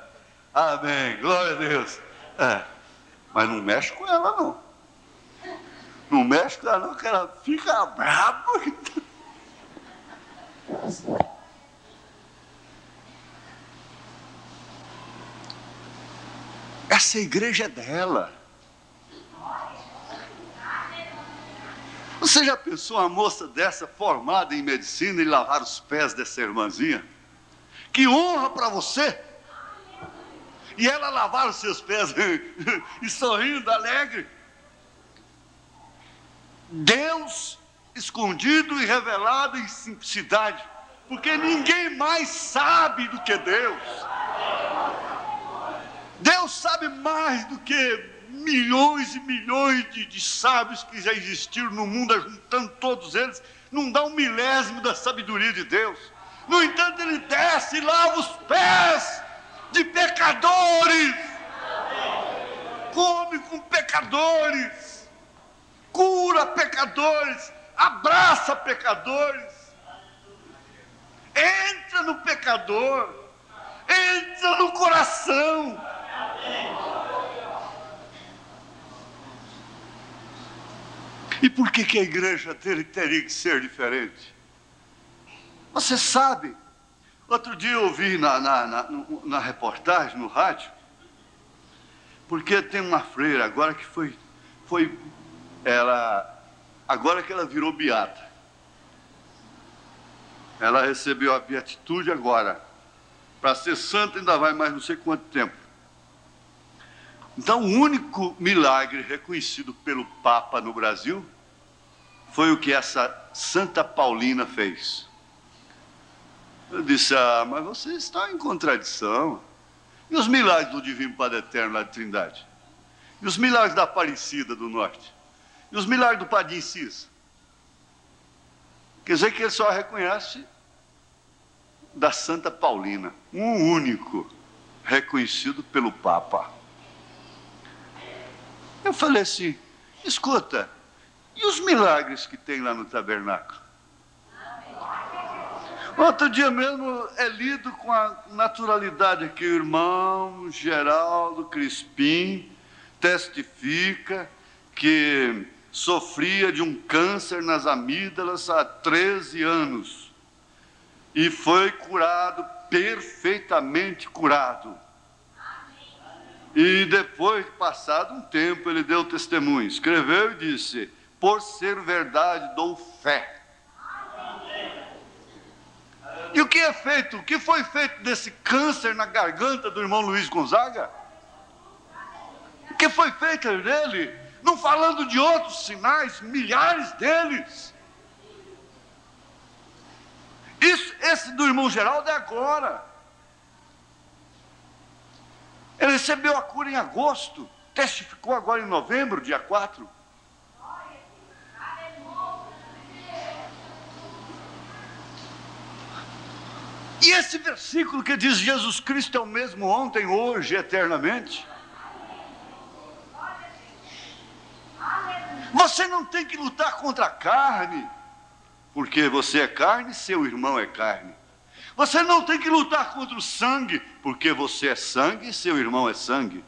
Amém, glória a Deus. Mas não mexe com ela, não. Não mexe com ela, não, que ela fica brava. Essa igreja é dela. Você já pensou uma moça dessa, formada em medicina, e lavar os pés dessa irmãzinha? Que honra para você! E ela lavar os seus pés e sorrindo, alegre. Deus escondido e revelado em simplicidade, porque ninguém mais sabe do que Deus. Deus sabe mais do que milhões e milhões de sábios que já existiram no mundo, juntando todos eles, não dá 1/1000 da sabedoria de Deus. No entanto, ele desce e lava os pés de pecadores, come com pecadores, cura pecadores, abraça pecadores, entra no pecador, entra no coração. E por que a igreja dele teria que ser diferente? Você sabe, outro dia eu ouvi na reportagem, no rádio, porque tem uma freira agora que agora que ela virou beata. Ela recebeu a beatitude agora. Para ser santa ainda vai mais não sei quanto tempo. Então, o único milagre reconhecido pelo Papa no Brasil foi o que essa Santa Paulina fez. Eu disse: mas vocês estão em contradição. E os milagres do Divino Padre Eterno lá de Trindade? E os milagres da Aparecida do Norte? E os milagres do Padre Cis? Quer dizer que ele só reconhece da Santa Paulina, um único, reconhecido pelo Papa. Eu falei assim, escuta, e os milagres que tem lá no tabernáculo? Outro dia mesmo é lido com a naturalidade que o irmão Geraldo Crispim testifica que sofria de um câncer nas amígdalas há 13 anos e foi curado, perfeitamente curado. E depois, passado um tempo, ele deu testemunho, escreveu e disse, por ser verdade, dou fé. E o que é feito? O que foi feito desse câncer na garganta do irmão Luiz Gonzaga? O que foi feito dele? Não falando de outros sinais, milhares deles. Esse do irmão Geraldo é agora. Ele recebeu a cura em agosto, testificou agora em novembro, dia 4. E esse versículo que diz Jesus Cristo é o mesmo ontem, hoje, eternamente. Você não tem que lutar contra a carne, porque você é carne, seu irmão é carne. Você não tem que lutar contra o sangue, porque você é sangue e seu irmão é sangue.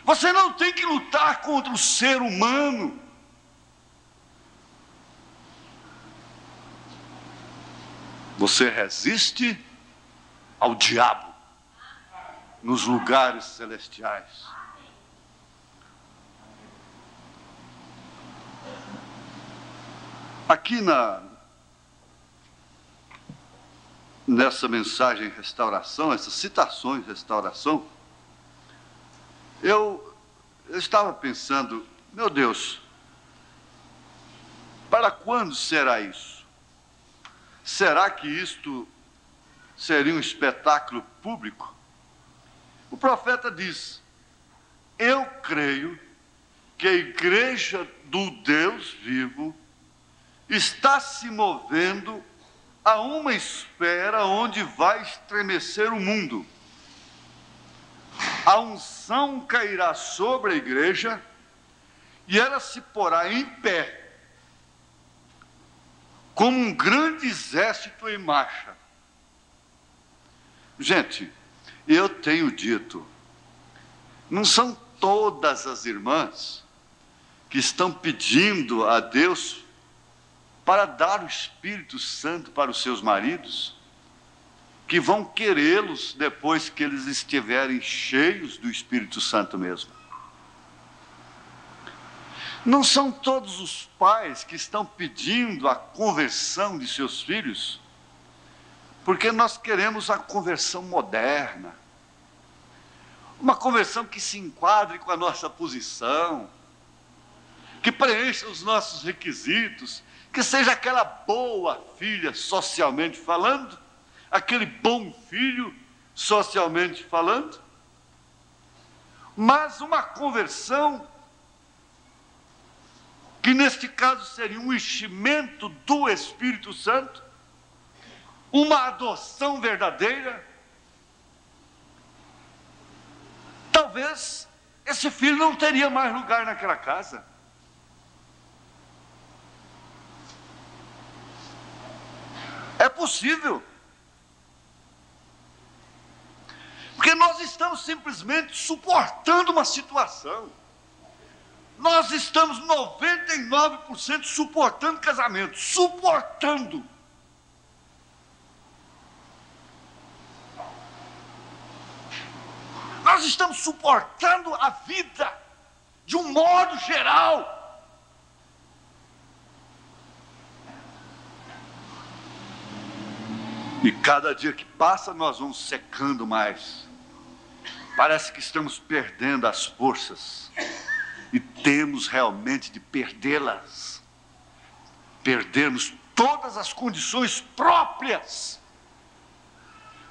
Você não tem que lutar contra o ser humano. Você resiste ao diabo nos lugares celestiais. Aqui nessa mensagem restauração, essas citações restauração, eu estava pensando, meu Deus, para quando será isso? Será que isto seria um espetáculo público? O profeta diz, eu creio que a igreja do Deus vivo está se movendo a uma esfera onde vai estremecer o mundo. A unção cairá sobre a igreja e ela se porá em pé, como um grande exército em marcha. Gente, eu tenho dito, não são todas as irmãs que estão pedindo a Deus para dar o Espírito Santo para os seus maridos, que vão querê-los depois que eles estiverem cheios do Espírito Santo mesmo. Não são todos os pais que estão pedindo a conversão de seus filhos, porque nós queremos a conversão moderna, uma conversão que se enquadre com a nossa posição, que preencha os nossos requisitos, que seja aquela boa filha socialmente falando, aquele bom filho socialmente falando, mas uma conversão que neste caso seria um enchimento do Espírito Santo, uma adoção verdadeira. Talvez esse filho não teria mais lugar naquela casa. É possível. Porque nós estamos simplesmente suportando uma situação. Nós estamos 99% suportando casamento. Suportando. Nós estamos suportando a vida de um modo geral. E cada dia que passa nós vamos secando mais. Parece que estamos perdendo as forças. E temos realmente de perdê-las. Perdermos todas as condições próprias,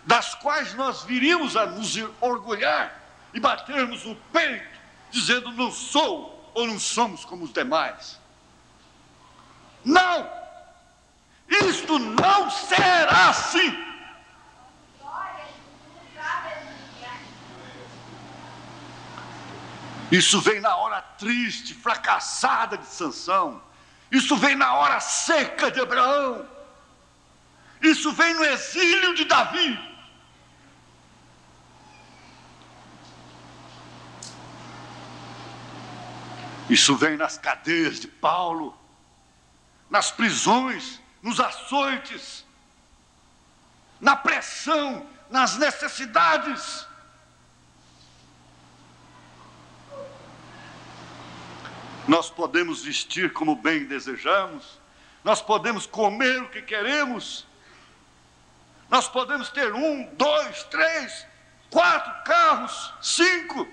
das quais nós viríamos a nos orgulhar e batermos no peito, dizendo, não sou ou não somos como os demais? Não! Isto não será assim! Isso vem na hora triste, fracassada de Sansão. Isso vem na hora seca de Abraão. Isso vem no exílio de Davi. Isso vem nas cadeias de Paulo, nas prisões, nos açoites, na pressão, nas necessidades. Nós podemos vestir como bem desejamos, nós podemos comer o que queremos, nós podemos ter 1, 2, 3, 4 carros, 5,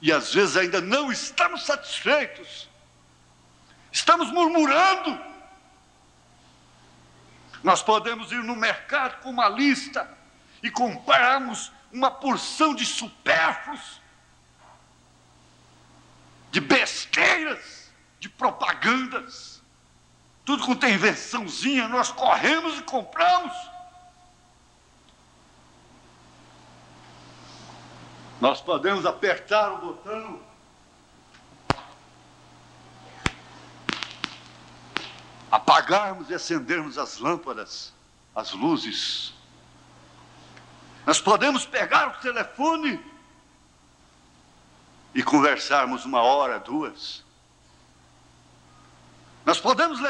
e às vezes ainda não estamos satisfeitos, estamos murmurando. Nós podemos ir no mercado com uma lista e comprarmos uma porção de supérfluos, de besteiras, de propagandas, tudo com tem invençãozinha, nós corremos e compramos. Nós podemos apertar o botão apagarmos e acendermos as lâmpadas, as luzes. Nós podemos pegar o telefone e conversarmos 1 hora, 2. Nós podemos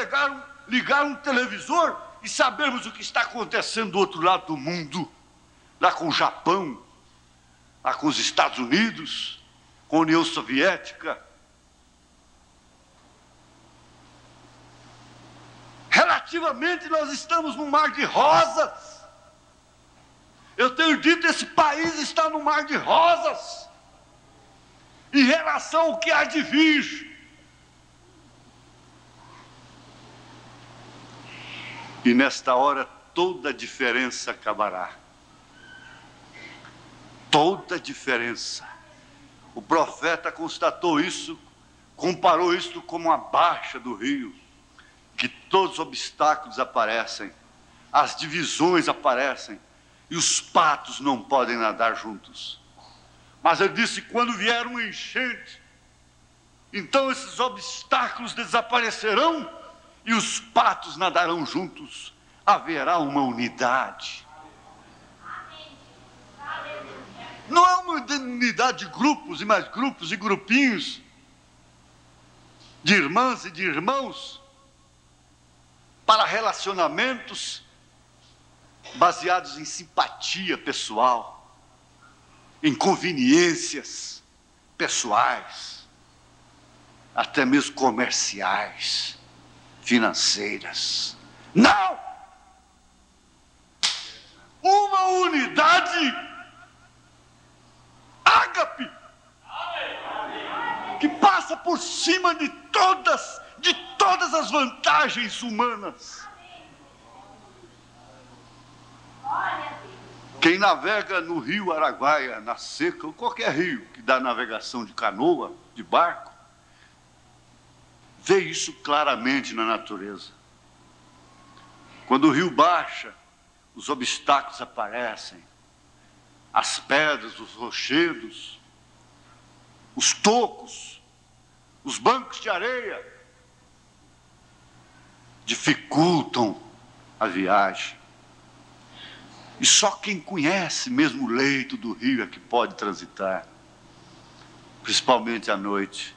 ligar um televisor e sabermos o que está acontecendo do outro lado do mundo, lá com o Japão, lá com os Estados Unidos, com a União Soviética. Relativamente, nós estamos num mar de rosas. Eu tenho dito, esse país está num mar de rosas, em relação ao que há de vir. E nesta hora, toda a diferença acabará. Toda a diferença. O profeta constatou isso, comparou isso como a baixa do rio, que todos os obstáculos aparecem, as divisões aparecem, e os patos não podem nadar juntos. Mas ele disse, quando vier uma enchente, então esses obstáculos desaparecerão, e os patos nadarão juntos, haverá uma unidade. Não é uma unidade de grupos e mais grupos e grupinhos, de irmãs e de irmãos, para relacionamentos baseados em simpatia pessoal, em conveniências pessoais, até mesmo comerciais, financeiras. Não! Uma unidade ágape, que passa por cima de todas as vantagens humanas. Quem navega no rio Araguaia, na seca, ou qualquer rio que dá navegação de canoa, de barco, vê isso claramente na natureza. Quando o rio baixa, os obstáculos aparecem, as pedras, os rochedos, os tocos, os bancos de areia, dificultam a viagem. E só quem conhece mesmo o leito do rio é que pode transitar, principalmente à noite.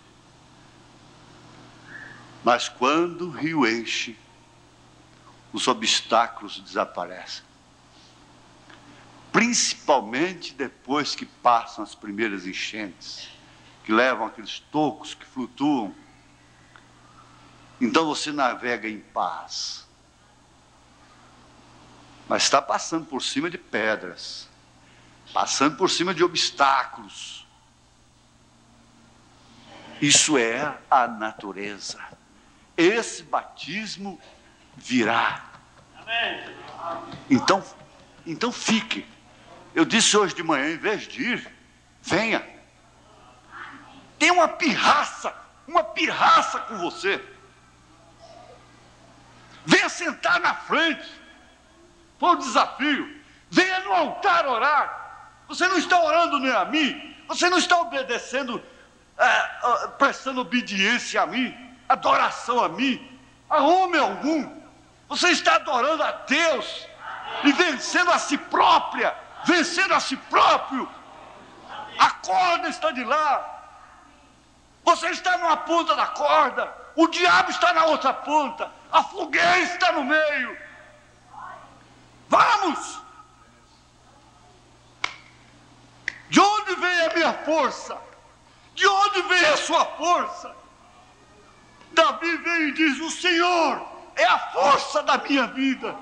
Mas quando o rio enche, os obstáculos desaparecem. Principalmente depois que passam as primeiras enchentes, que levam aqueles tocos que flutuam. Então você navega em paz. Mas está passando por cima de pedras, passando por cima de obstáculos. Isso é a natureza. Esse batismo virá. Então fique. Eu disse hoje de manhã, em vez de ir, venha. tem uma pirraça com você. Venha sentar na frente. Foi o desafio. Venha no altar orar. Você não está orando nem a mim. Você não está obedecendo, prestando obediência a mim, adoração a mim, a homem algum. Você está adorando a Deus e vencendo a si própria, vencendo a si próprio. A corda está de lá. Você está numa ponta da corda, o diabo está na outra ponta, a fogueira está no meio. Vamos! De onde vem a minha força? De onde vem a sua força? Davi veio e diz: o Senhor é a força da minha vida.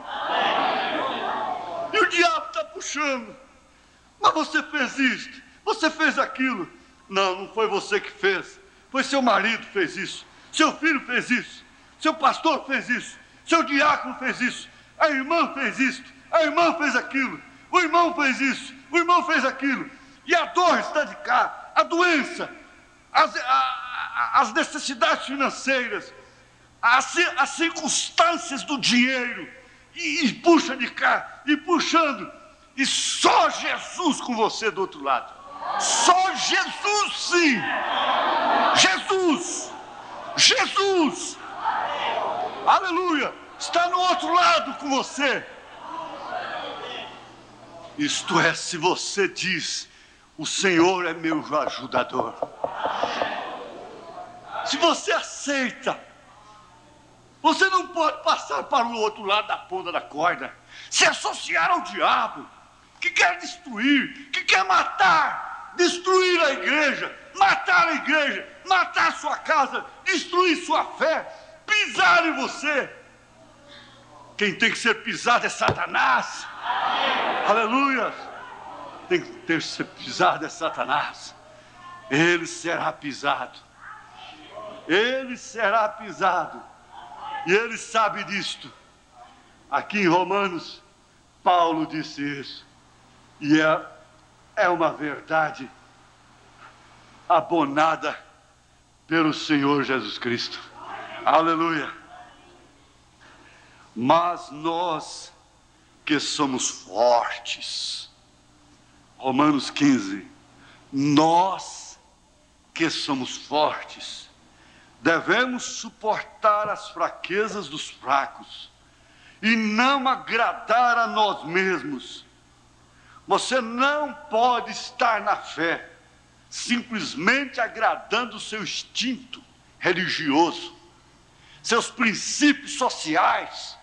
E o diabo está puxando. Mas você fez isto, você fez aquilo. Não, não foi você que fez. Foi seu marido que fez isso, seu filho fez isso, seu pastor fez isso, seu diácono fez isso, a irmã fez isso, a irmã fez aquilo, o irmão fez isso, o irmão fez aquilo. E a dor está de cá, a doença, as necessidades financeiras, as circunstâncias do dinheiro, e puxa de cá, e puxando, e só Jesus com você do outro lado. Só Jesus, sim. Jesus, aleluia, está no outro lado com você. Isto é, se você diz: o Senhor é meu ajudador. Se você aceita, você não pode passar para o outro lado da ponta da corda, se associar ao diabo, que quer destruir, que quer matar, destruir a igreja, matar sua casa, destruir sua fé, pisar em você. Quem tem que ser pisado é Satanás. Aleluia. Tem que ser pisado é Satanás. Ele será pisado. Ele será pisado. E ele sabe disto. Aqui em Romanos, Paulo disse isso. E é uma verdade abonada pelo Senhor Jesus Cristo. Aleluia. Mas nós que somos fortes, Romanos 15, nós que somos fortes, devemos suportar as fraquezas dos fracos e não agradar a nós mesmos. Você não pode estar na fé simplesmente agradando o seu instinto religioso, seus princípios sociais.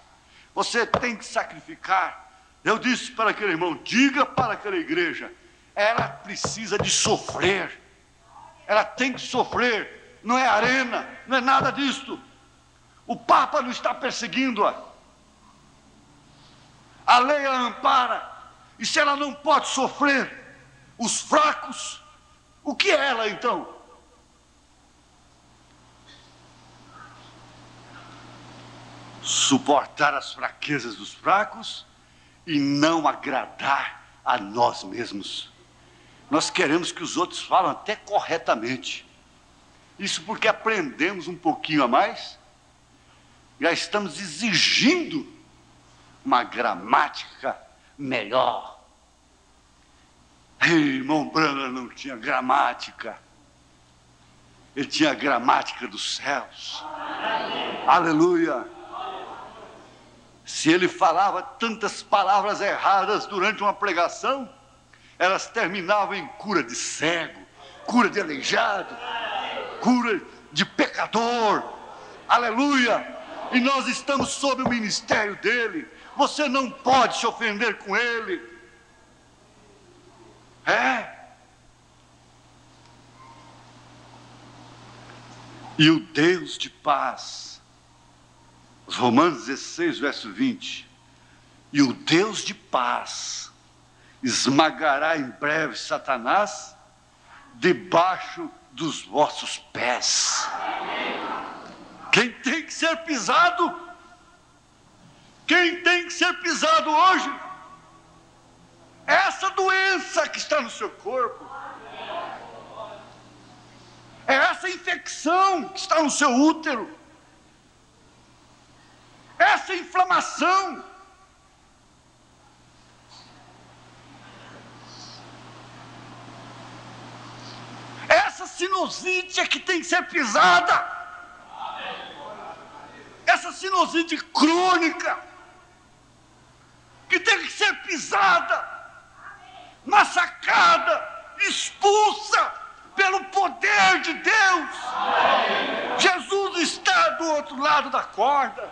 Você tem que sacrificar. Eu disse para aquele irmão: diga para aquela igreja, ela precisa de sofrer, ela tem que sofrer, não é arena, não é nada disto. O Papa não está perseguindo-a, a lei a ampara, e se ela não pode sofrer os fracos, o que é ela então? Suportar as fraquezas dos fracos e não agradar a nós mesmos. Nós queremos que os outros falem até corretamente. Isso porque aprendemos um pouquinho a mais, já estamos exigindo uma gramática melhor. Irmão Branham não tinha gramática. Ele tinha a gramática dos céus. Aleluia. Se ele falava tantas palavras erradas durante uma pregação, elas terminavam em cura de cego, cura de aleijado, cura de pecador. Aleluia. E nós estamos sob o ministério dele. Você não pode se ofender com ele. E o Deus de paz, os Romanos 16, verso 20, e o Deus de paz esmagará em breve Satanás debaixo dos vossos pés. Quem tem que ser pisado? Quem tem que ser pisado hoje? Essa doença que está no seu corpo, É essa infecção que está no seu útero. Essa inflamação. Essa sinusite é que tem que ser pisada. Essa sinusite crônica que tem que ser pisada, massacrada, expulsa pelo poder de Deus. Jesus está do outro lado da corda.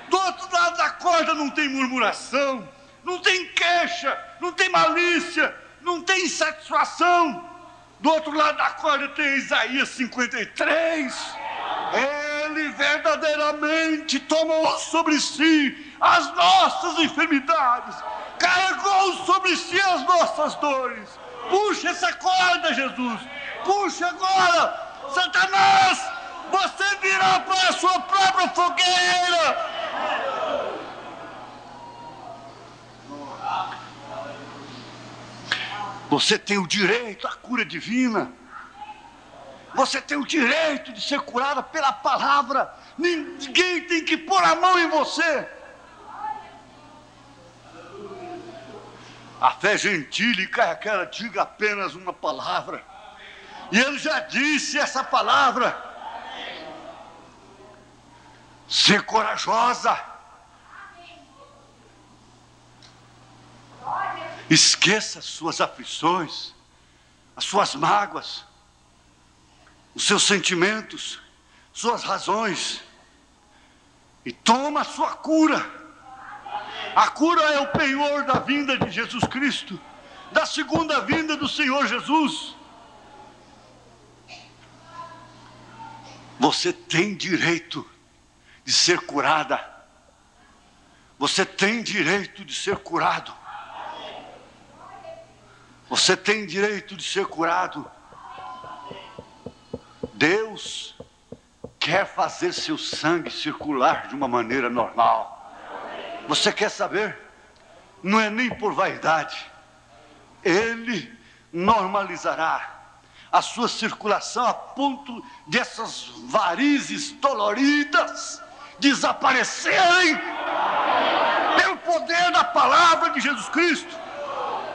Do outro lado da corda não tem murmuração, não tem queixa, não tem malícia, não tem insatisfação. Do outro lado da corda tem Isaías 53. Ele verdadeiramente tomou sobre si as nossas enfermidades, carregou sobre si as nossas dores. Puxa essa corda, Jesus. Puxa agora. Satanás, você virá para a sua própria fogueira. Você tem o direito à cura divina. Você tem o direito de ser curada pela palavra. Ninguém tem que pôr a mão em você. A fé gentílica é aquela que diga apenas uma palavra. E ele já disse essa palavra. Ser corajosa. Esqueça as suas aflições, as suas mágoas, os seus sentimentos, suas razões, e toma a sua cura. A cura é o penhor da vinda de Jesus Cristo, da segunda vinda do Senhor Jesus. Você tem direito de ser curada. Você tem direito de ser curado. Você tem direito de ser curado. Deus quer fazer seu sangue circular de uma maneira normal. Você quer saber? Não é nem por vaidade. Ele normalizará a sua circulação a ponto dessas varizes doloridas desaparecerem pelo poder da palavra de Jesus Cristo.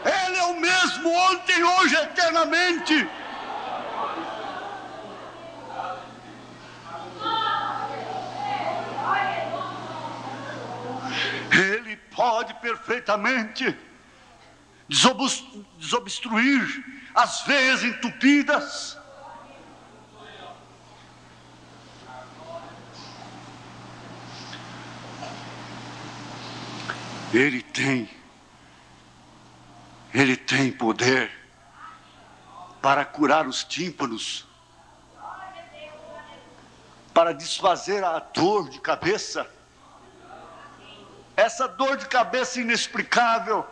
Ele é o mesmo ontem, hoje, eternamente. Ele pode perfeitamente desobstruir as veias entupidas. Ele tem poder para curar os tímpanos, para desfazer a dor de cabeça, essa dor de cabeça inexplicável,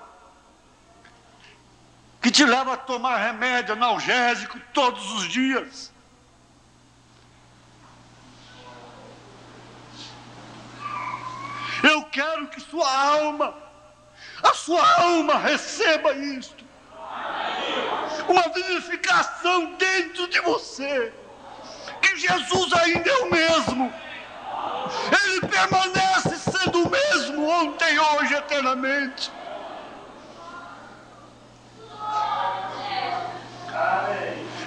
que te leva a tomar remédio analgésico todos os dias. Eu quero que a sua alma receba isto. Uma vivificação dentro de você. Que Jesus ainda é o mesmo. Ele permanece sendo o mesmo ontem, hoje, eternamente.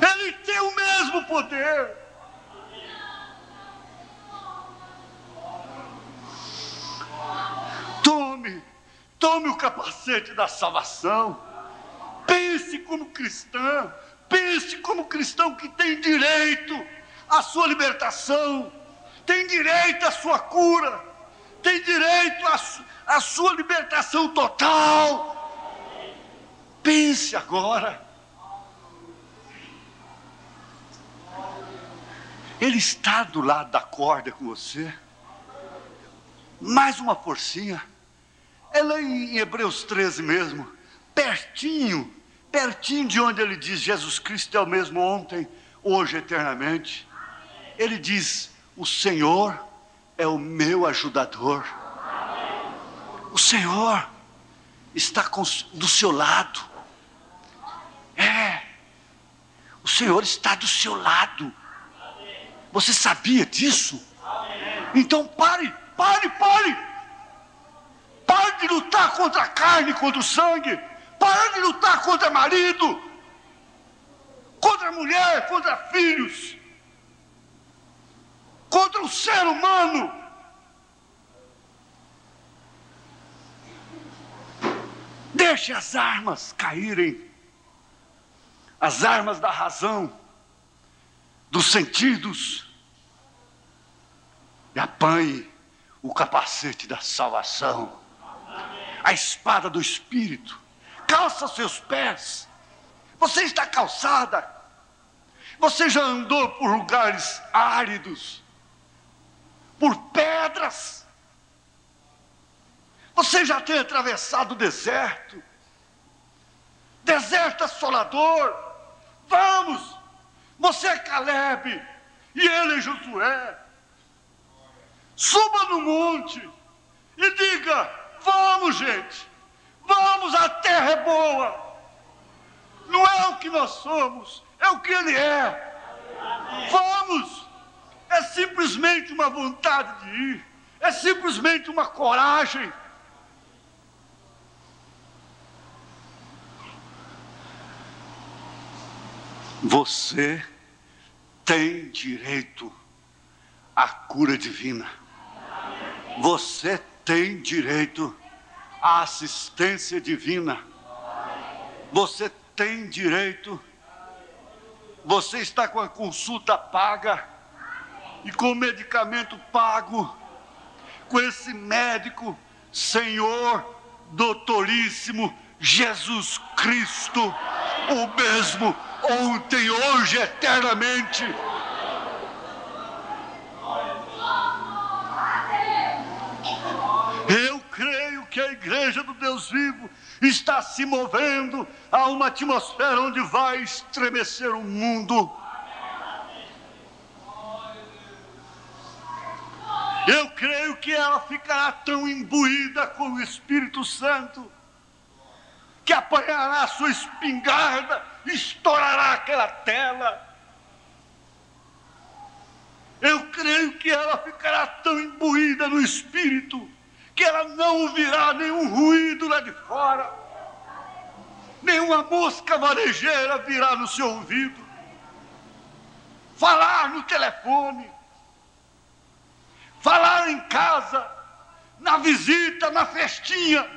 Ele tem o mesmo poder. Tome o capacete da salvação. Pense como cristão. Pense como cristão que tem direito à sua libertação. Tem direito à sua cura. Tem direito à sua libertação total. Pense agora. Ele está do lado da corda com você. Mais uma forcinha. Ela é em Hebreus 13 mesmo, pertinho de onde ele diz, Jesus Cristo é o mesmo ontem, hoje, eternamente. Ele diz, o Senhor é o meu ajudador. O Senhor está do seu lado. O Senhor está do seu lado. Você sabia disso? Então pare. Pare de lutar contra a carne, contra o sangue. Pare de lutar contra marido, contra mulher, contra filhos, contra o ser humano. Deixe as armas caírem, as armas da razão, dos sentidos, e apanhe o capacete da salvação, a espada do Espírito. Calça seus pés. Você está calçada. Você já andou por lugares áridos, por pedras. Você já tem atravessado o deserto, deserto assolador. Vamos, você é Caleb e ele é Josué. Suba no monte e diga: vamos, gente, vamos, a terra é boa. Não é o que nós somos, é o que ele é. Vamos, é simplesmente uma vontade de ir, é simplesmente uma coragem. Você tem direito à cura divina. Você tem direito à assistência divina. Você tem direito. Você está com a consulta paga e com o medicamento pago, com esse médico, Senhor, doutoríssimo, Jesus Cristo, o mesmo ontem, hoje, eternamente. Eu creio que a igreja do Deus vivo está se movendo a uma atmosfera onde vai estremecer o mundo. Eu creio que ela ficará tão imbuída com o Espírito Santo que apanhará a sua espingarda e estourará aquela tela. Eu creio que ela ficará tão imbuída no Espírito que ela não ouvirá nenhum ruído lá de fora, nenhuma mosca varejeira virá no seu ouvido, falar no telefone, falar em casa, na visita, na festinha.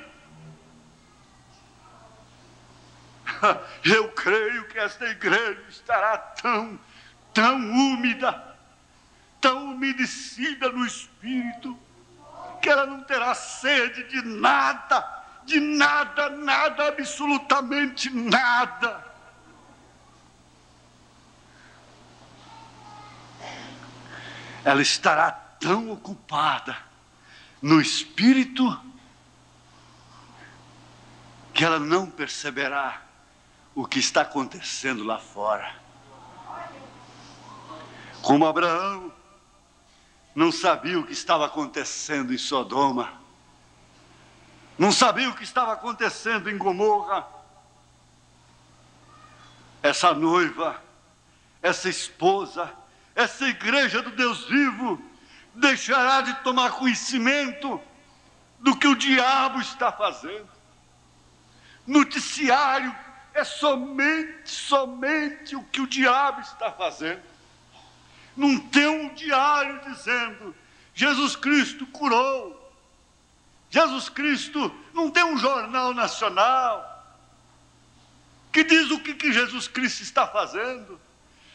Eu creio que esta igreja estará tão úmida, tão umedecida no Espírito, que ela não terá sede de nada, nada, absolutamente nada. Ela estará tão ocupada no Espírito que ela não perceberá o que está acontecendo lá fora. Como Abraão não sabia o que estava acontecendo em Sodoma, não sabia o que estava acontecendo em Gomorra. Essa noiva, essa esposa, essa igreja do Deus vivo deixará de tomar conhecimento do que o diabo está fazendo. Noticiário é somente o que o diabo está fazendo. Não tem um diário dizendo: Jesus Cristo curou. Jesus Cristo, não tem um jornal nacional que diz o que Jesus Cristo está fazendo.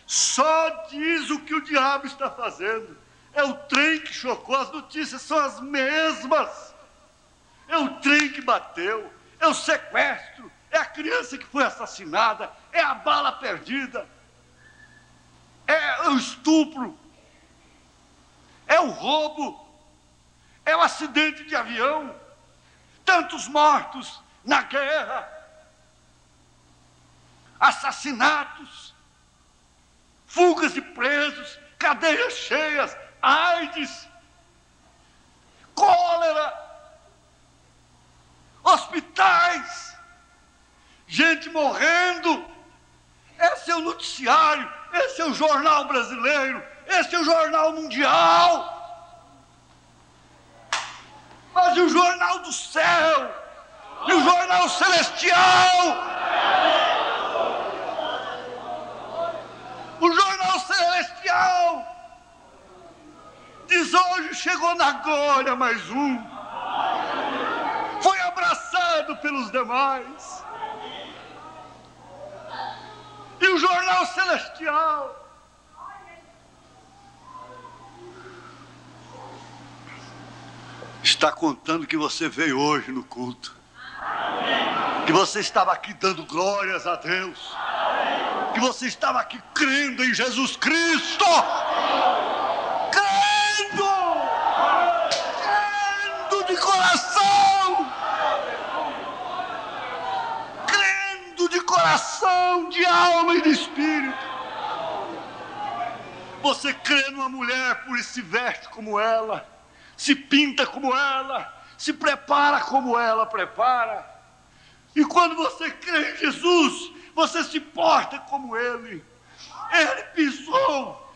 Só diz o que o diabo está fazendo. É o trem que chocou, as notícias são as mesmas. É o trem que bateu, é o sequestro, é a criança que foi assassinada, é a bala perdida, é o estupro, é o roubo, é o acidente de avião, tantos mortos na guerra, assassinatos, fugas de presos, cadeias cheias, AIDS, cólera, hospitais, gente morrendo. Esse é o noticiário, esse é o jornal brasileiro, Esse é o jornal mundial. Mas e o jornal do céu? E o jornal celestial? O jornal celestial diz: hoje chegou na glória mais um. Foi abraçado pelos demais. E o jornal celestial está contando que você veio hoje no culto, que você estava aqui dando glórias a Deus, que você estava aqui crendo em Jesus Cristo, crendo de coração, crendo de coração, de alma e de espírito. Você crê numa mulher, por isso se veste como ela, se pinta como ela, se prepara como ela prepara. E quando você crê em Jesus, você se porta como Ele. Ele pisou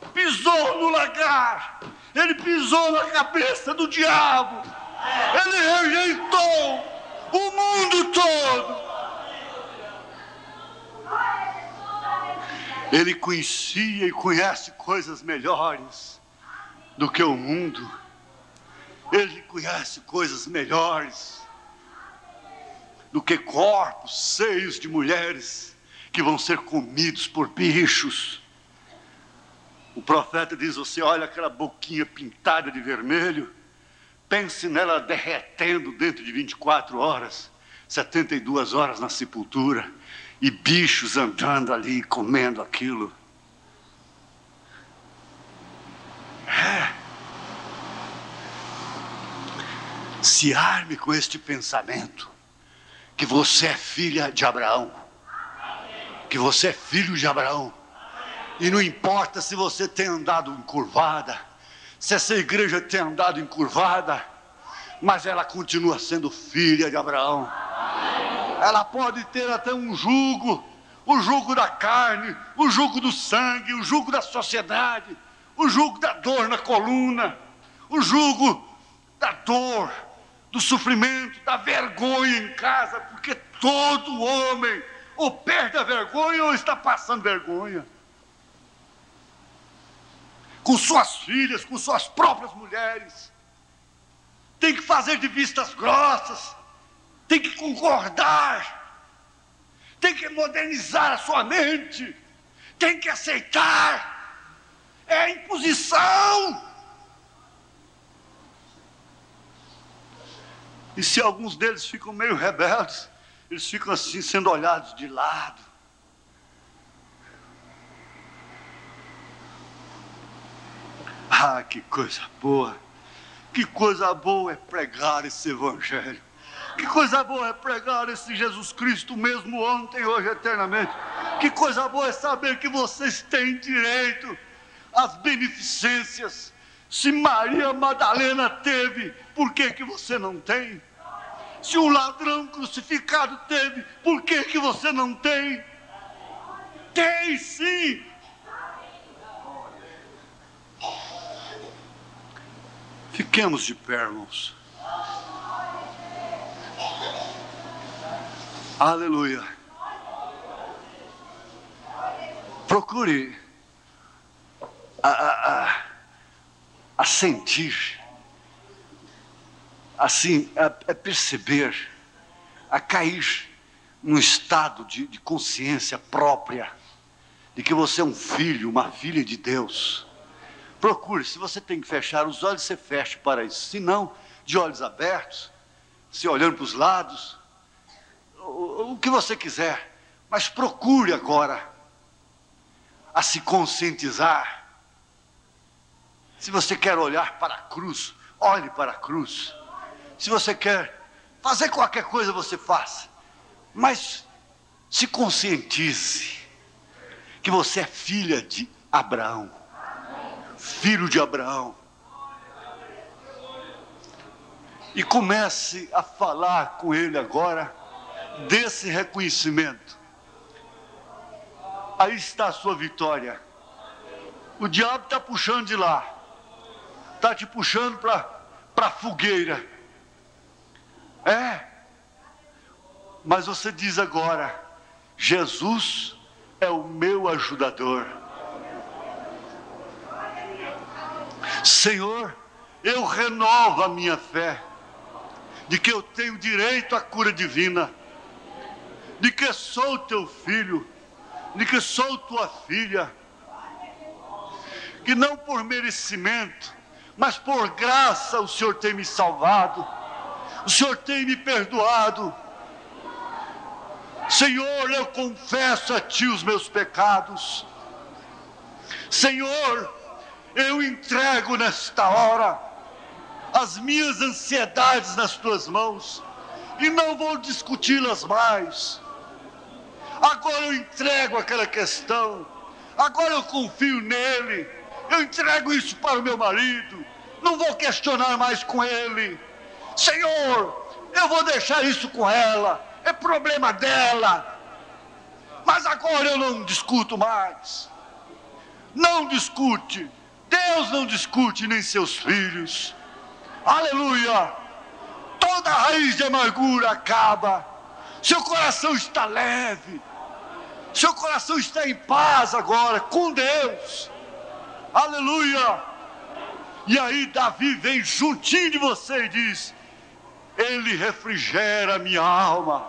no lagar, Ele pisou na cabeça do diabo, Ele rejeitou o mundo todo. Ele conhecia e conhece coisas melhores do que o mundo. Ele conhece coisas melhores do que corpos, seios de mulheres que vão ser comidos por bichos. O profeta diz: você olha aquela boquinha pintada de vermelho, pense nela derretendo dentro de 24 horas, 72 horas na sepultura, e bichos andando ali, comendo aquilo. Se arme com este pensamento, que você é filha de Abraão, que você é filho de Abraão, e não importa se você tem andado encurvada, se essa igreja tem andado encurvada, mas ela continua sendo filha de Abraão. Ela pode ter até um jugo, o jugo da carne, o jugo do sangue, o jugo da sociedade, o jugo da dor na coluna, o jugo da dor, do sofrimento, da vergonha em casa, porque todo homem ou perde a vergonha ou está passando vergonha. Com suas filhas, com suas próprias mulheres. Tem que fazer de vistas grossas, tem que concordar, tem que modernizar a sua mente, tem que aceitar. É a imposição. E se alguns deles ficam meio rebeldes, eles ficam assim, sendo olhados de lado. Ah, que coisa boa! Que coisa boa é pregar esse evangelho. Que coisa boa é pregar esse Jesus Cristo, mesmo ontem, hoje, eternamente. Que coisa boa é saber que vocês têm direito às beneficências. Se Maria Madalena teve, por que que você não tem? Se um ladrão crucificado teve, por que que você não tem? Tem sim! Fiquemos de pé, irmãos. Aleluia. Procure a sentir, assim, a perceber, a cair num estado de consciência própria, de que você é um filho, uma filha de Deus. Procure, se você tem que fechar os olhos, você feche para isso. Se não, de olhos abertos, se olhando para os lados, o que você quiser. Mas procure agora a se conscientizar. Se você quer olhar para a cruz, olhe para a cruz. Se você quer fazer qualquer coisa, você faça. Mas se conscientize que você é filha de Abraão, filho de Abraão. E comece a falar com ele agora desse reconhecimento. Aí está a sua vitória. O diabo está puxando de lá. Está te puxando para a fogueira. Mas você diz agora: Jesus é o meu ajudador. Senhor, eu renovo a minha fé de que eu tenho direito à cura divina, de que sou teu filho, de que sou tua filha, que não por merecimento, mas por graça o Senhor tem me salvado, o Senhor tem me perdoado. Senhor, eu confesso a Ti os meus pecados. Senhor, eu entrego nesta hora as minhas ansiedades nas Tuas mãos e não vou discuti-las mais. Agora eu entrego aquela questão, agora eu confio nele, eu entrego isso para o meu marido, não vou questionar mais com ele. Senhor, eu vou deixar isso com ela, é problema dela, mas agora eu não discuto mais. Não discute, Deus não discute, nem seus filhos. Aleluia! Toda raiz de amargura acaba, seu coração está leve, seu coração está em paz agora com Deus. Aleluia! E aí Davi vem juntinho de você e diz: Ele refrigera a minha alma,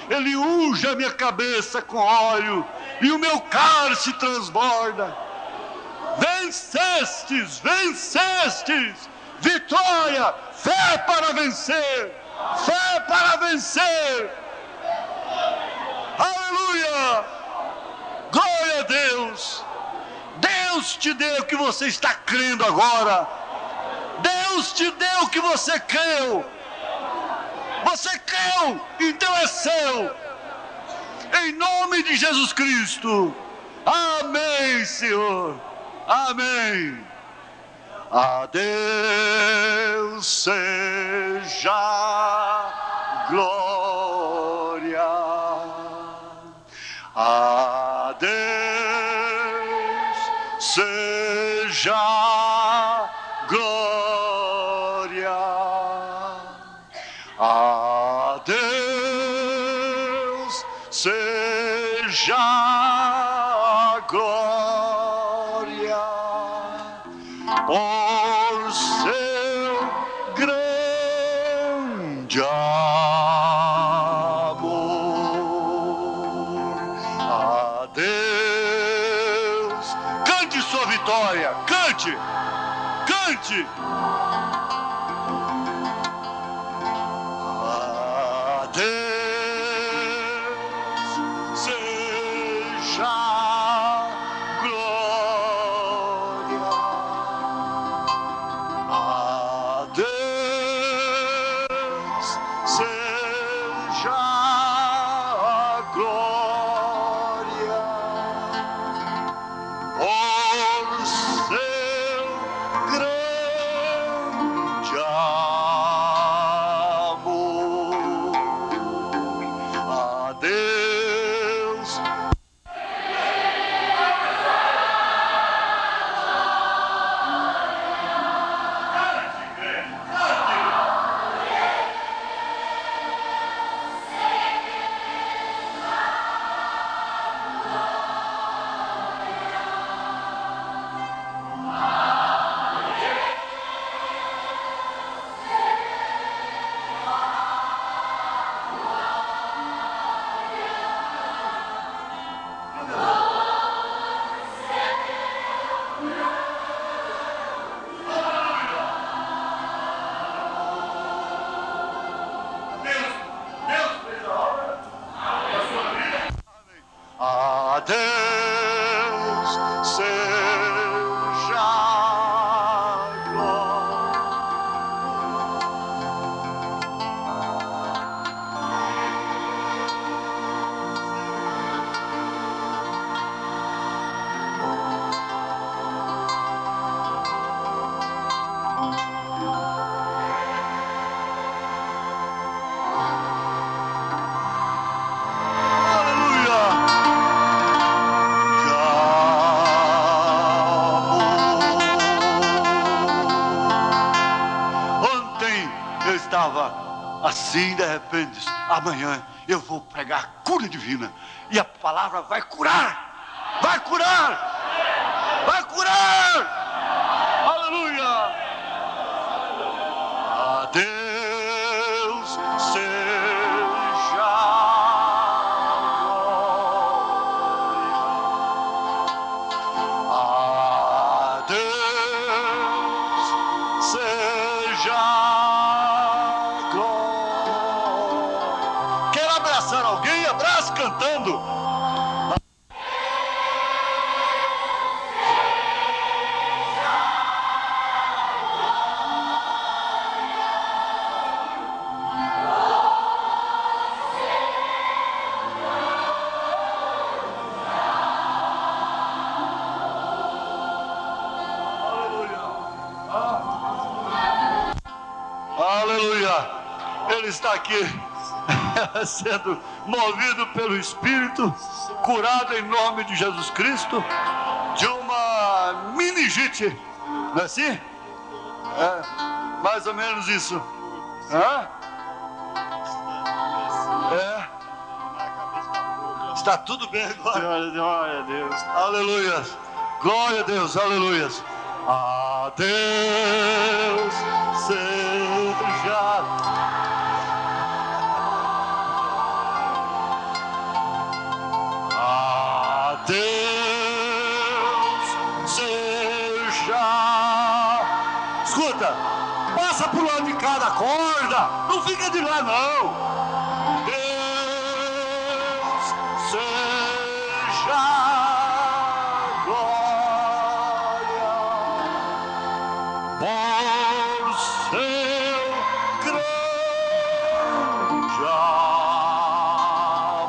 Ele unge a minha cabeça com óleo, e o meu cálice transborda. Vencestes, vencestes, vitória, fé para vencer, fé para vencer. Aleluia! Glória a Deus! Deus te deu o que você está crendo agora. Deus te deu o que você creu. Você creu, então é seu. Em nome de Jesus Cristo. Amém, Senhor. Amém. A Deus seja glória. A Deus seja glória. A Deus seja glória por seu grande amor. A Deus, cante sua vitória, cante, cante. A Deus seja glória. A Deus seja glória por seu grande amor. A Deus. estava assim, de repente, amanhã eu vou pregar cura divina. E a palavra vai curar. Vai curar. Vai curar. Aleluia. A Deus seja a Deus seja glória. Quer abraçar alguém? Abraça cantando. Aleluia! Ele está aqui sendo movido pelo Espírito, curado em nome de Jesus Cristo, de uma meningite, não é assim? É, mais ou menos isso. Está tudo bem agora? Glória a Deus. Aleluia. Glória a Deus. Aleluia. A Deus seja. A Deus seja. Escuta, passa pro lado de cá da corda, não fica de lá não. Deus seja glória por seu grande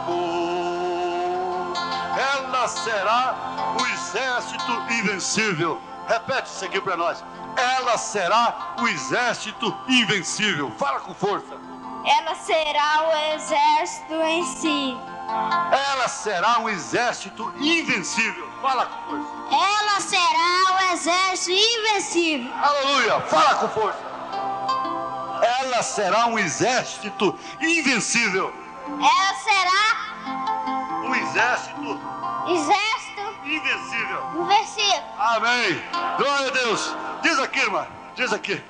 amor. Ela será o exército invencível. Repete isso aqui para nós. Ela será o exército invencível. Fala com força. Ela será o exército em si. Ela será um exército invencível. Fala com força. Ela será o exército invencível. Aleluia. Fala com força. Ela será um exército invencível. Ela será Um exército invencível. invencível. Amém. Glória a Deus. Diz aqui, irmã. Diz aqui.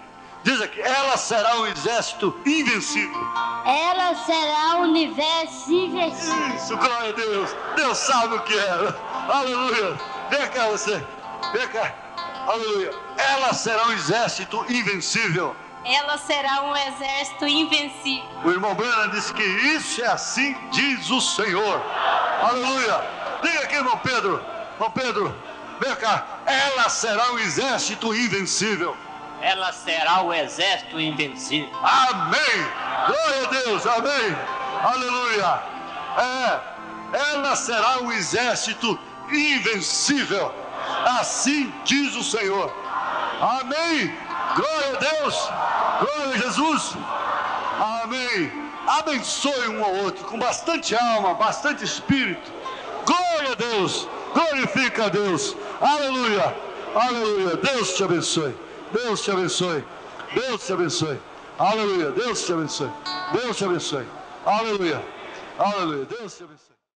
Diz aqui. Ela será um exército invencível. Ela será o universo invencível. Isso, glória a Deus. Deus sabe o que é. Aleluia. Vem cá você. Vem cá. Aleluia. Ela será um exército invencível. Ela será um exército invencível. O irmão Branham disse que isso é assim, diz o Senhor. Aleluia. Diga aqui, irmão Pedro. Irmão Pedro, vem cá. Ela será um exército invencível. Ela será o exército invencível. Amém. Glória a Deus. Amém. Aleluia. Ela será um exército invencível. Assim diz o Senhor. Amém. Glória a Deus. Glória a Jesus. Amém. Abençoe um ao outro com bastante alma, bastante espírito. Glória a Deus. Glorifica a Deus. Aleluia. Aleluia. Deus te abençoe. Deus te abençoe. Deus te abençoe. Aleluia. Deus te abençoe. Deus te abençoe. Aleluia. Aleluia. Deus te abençoe.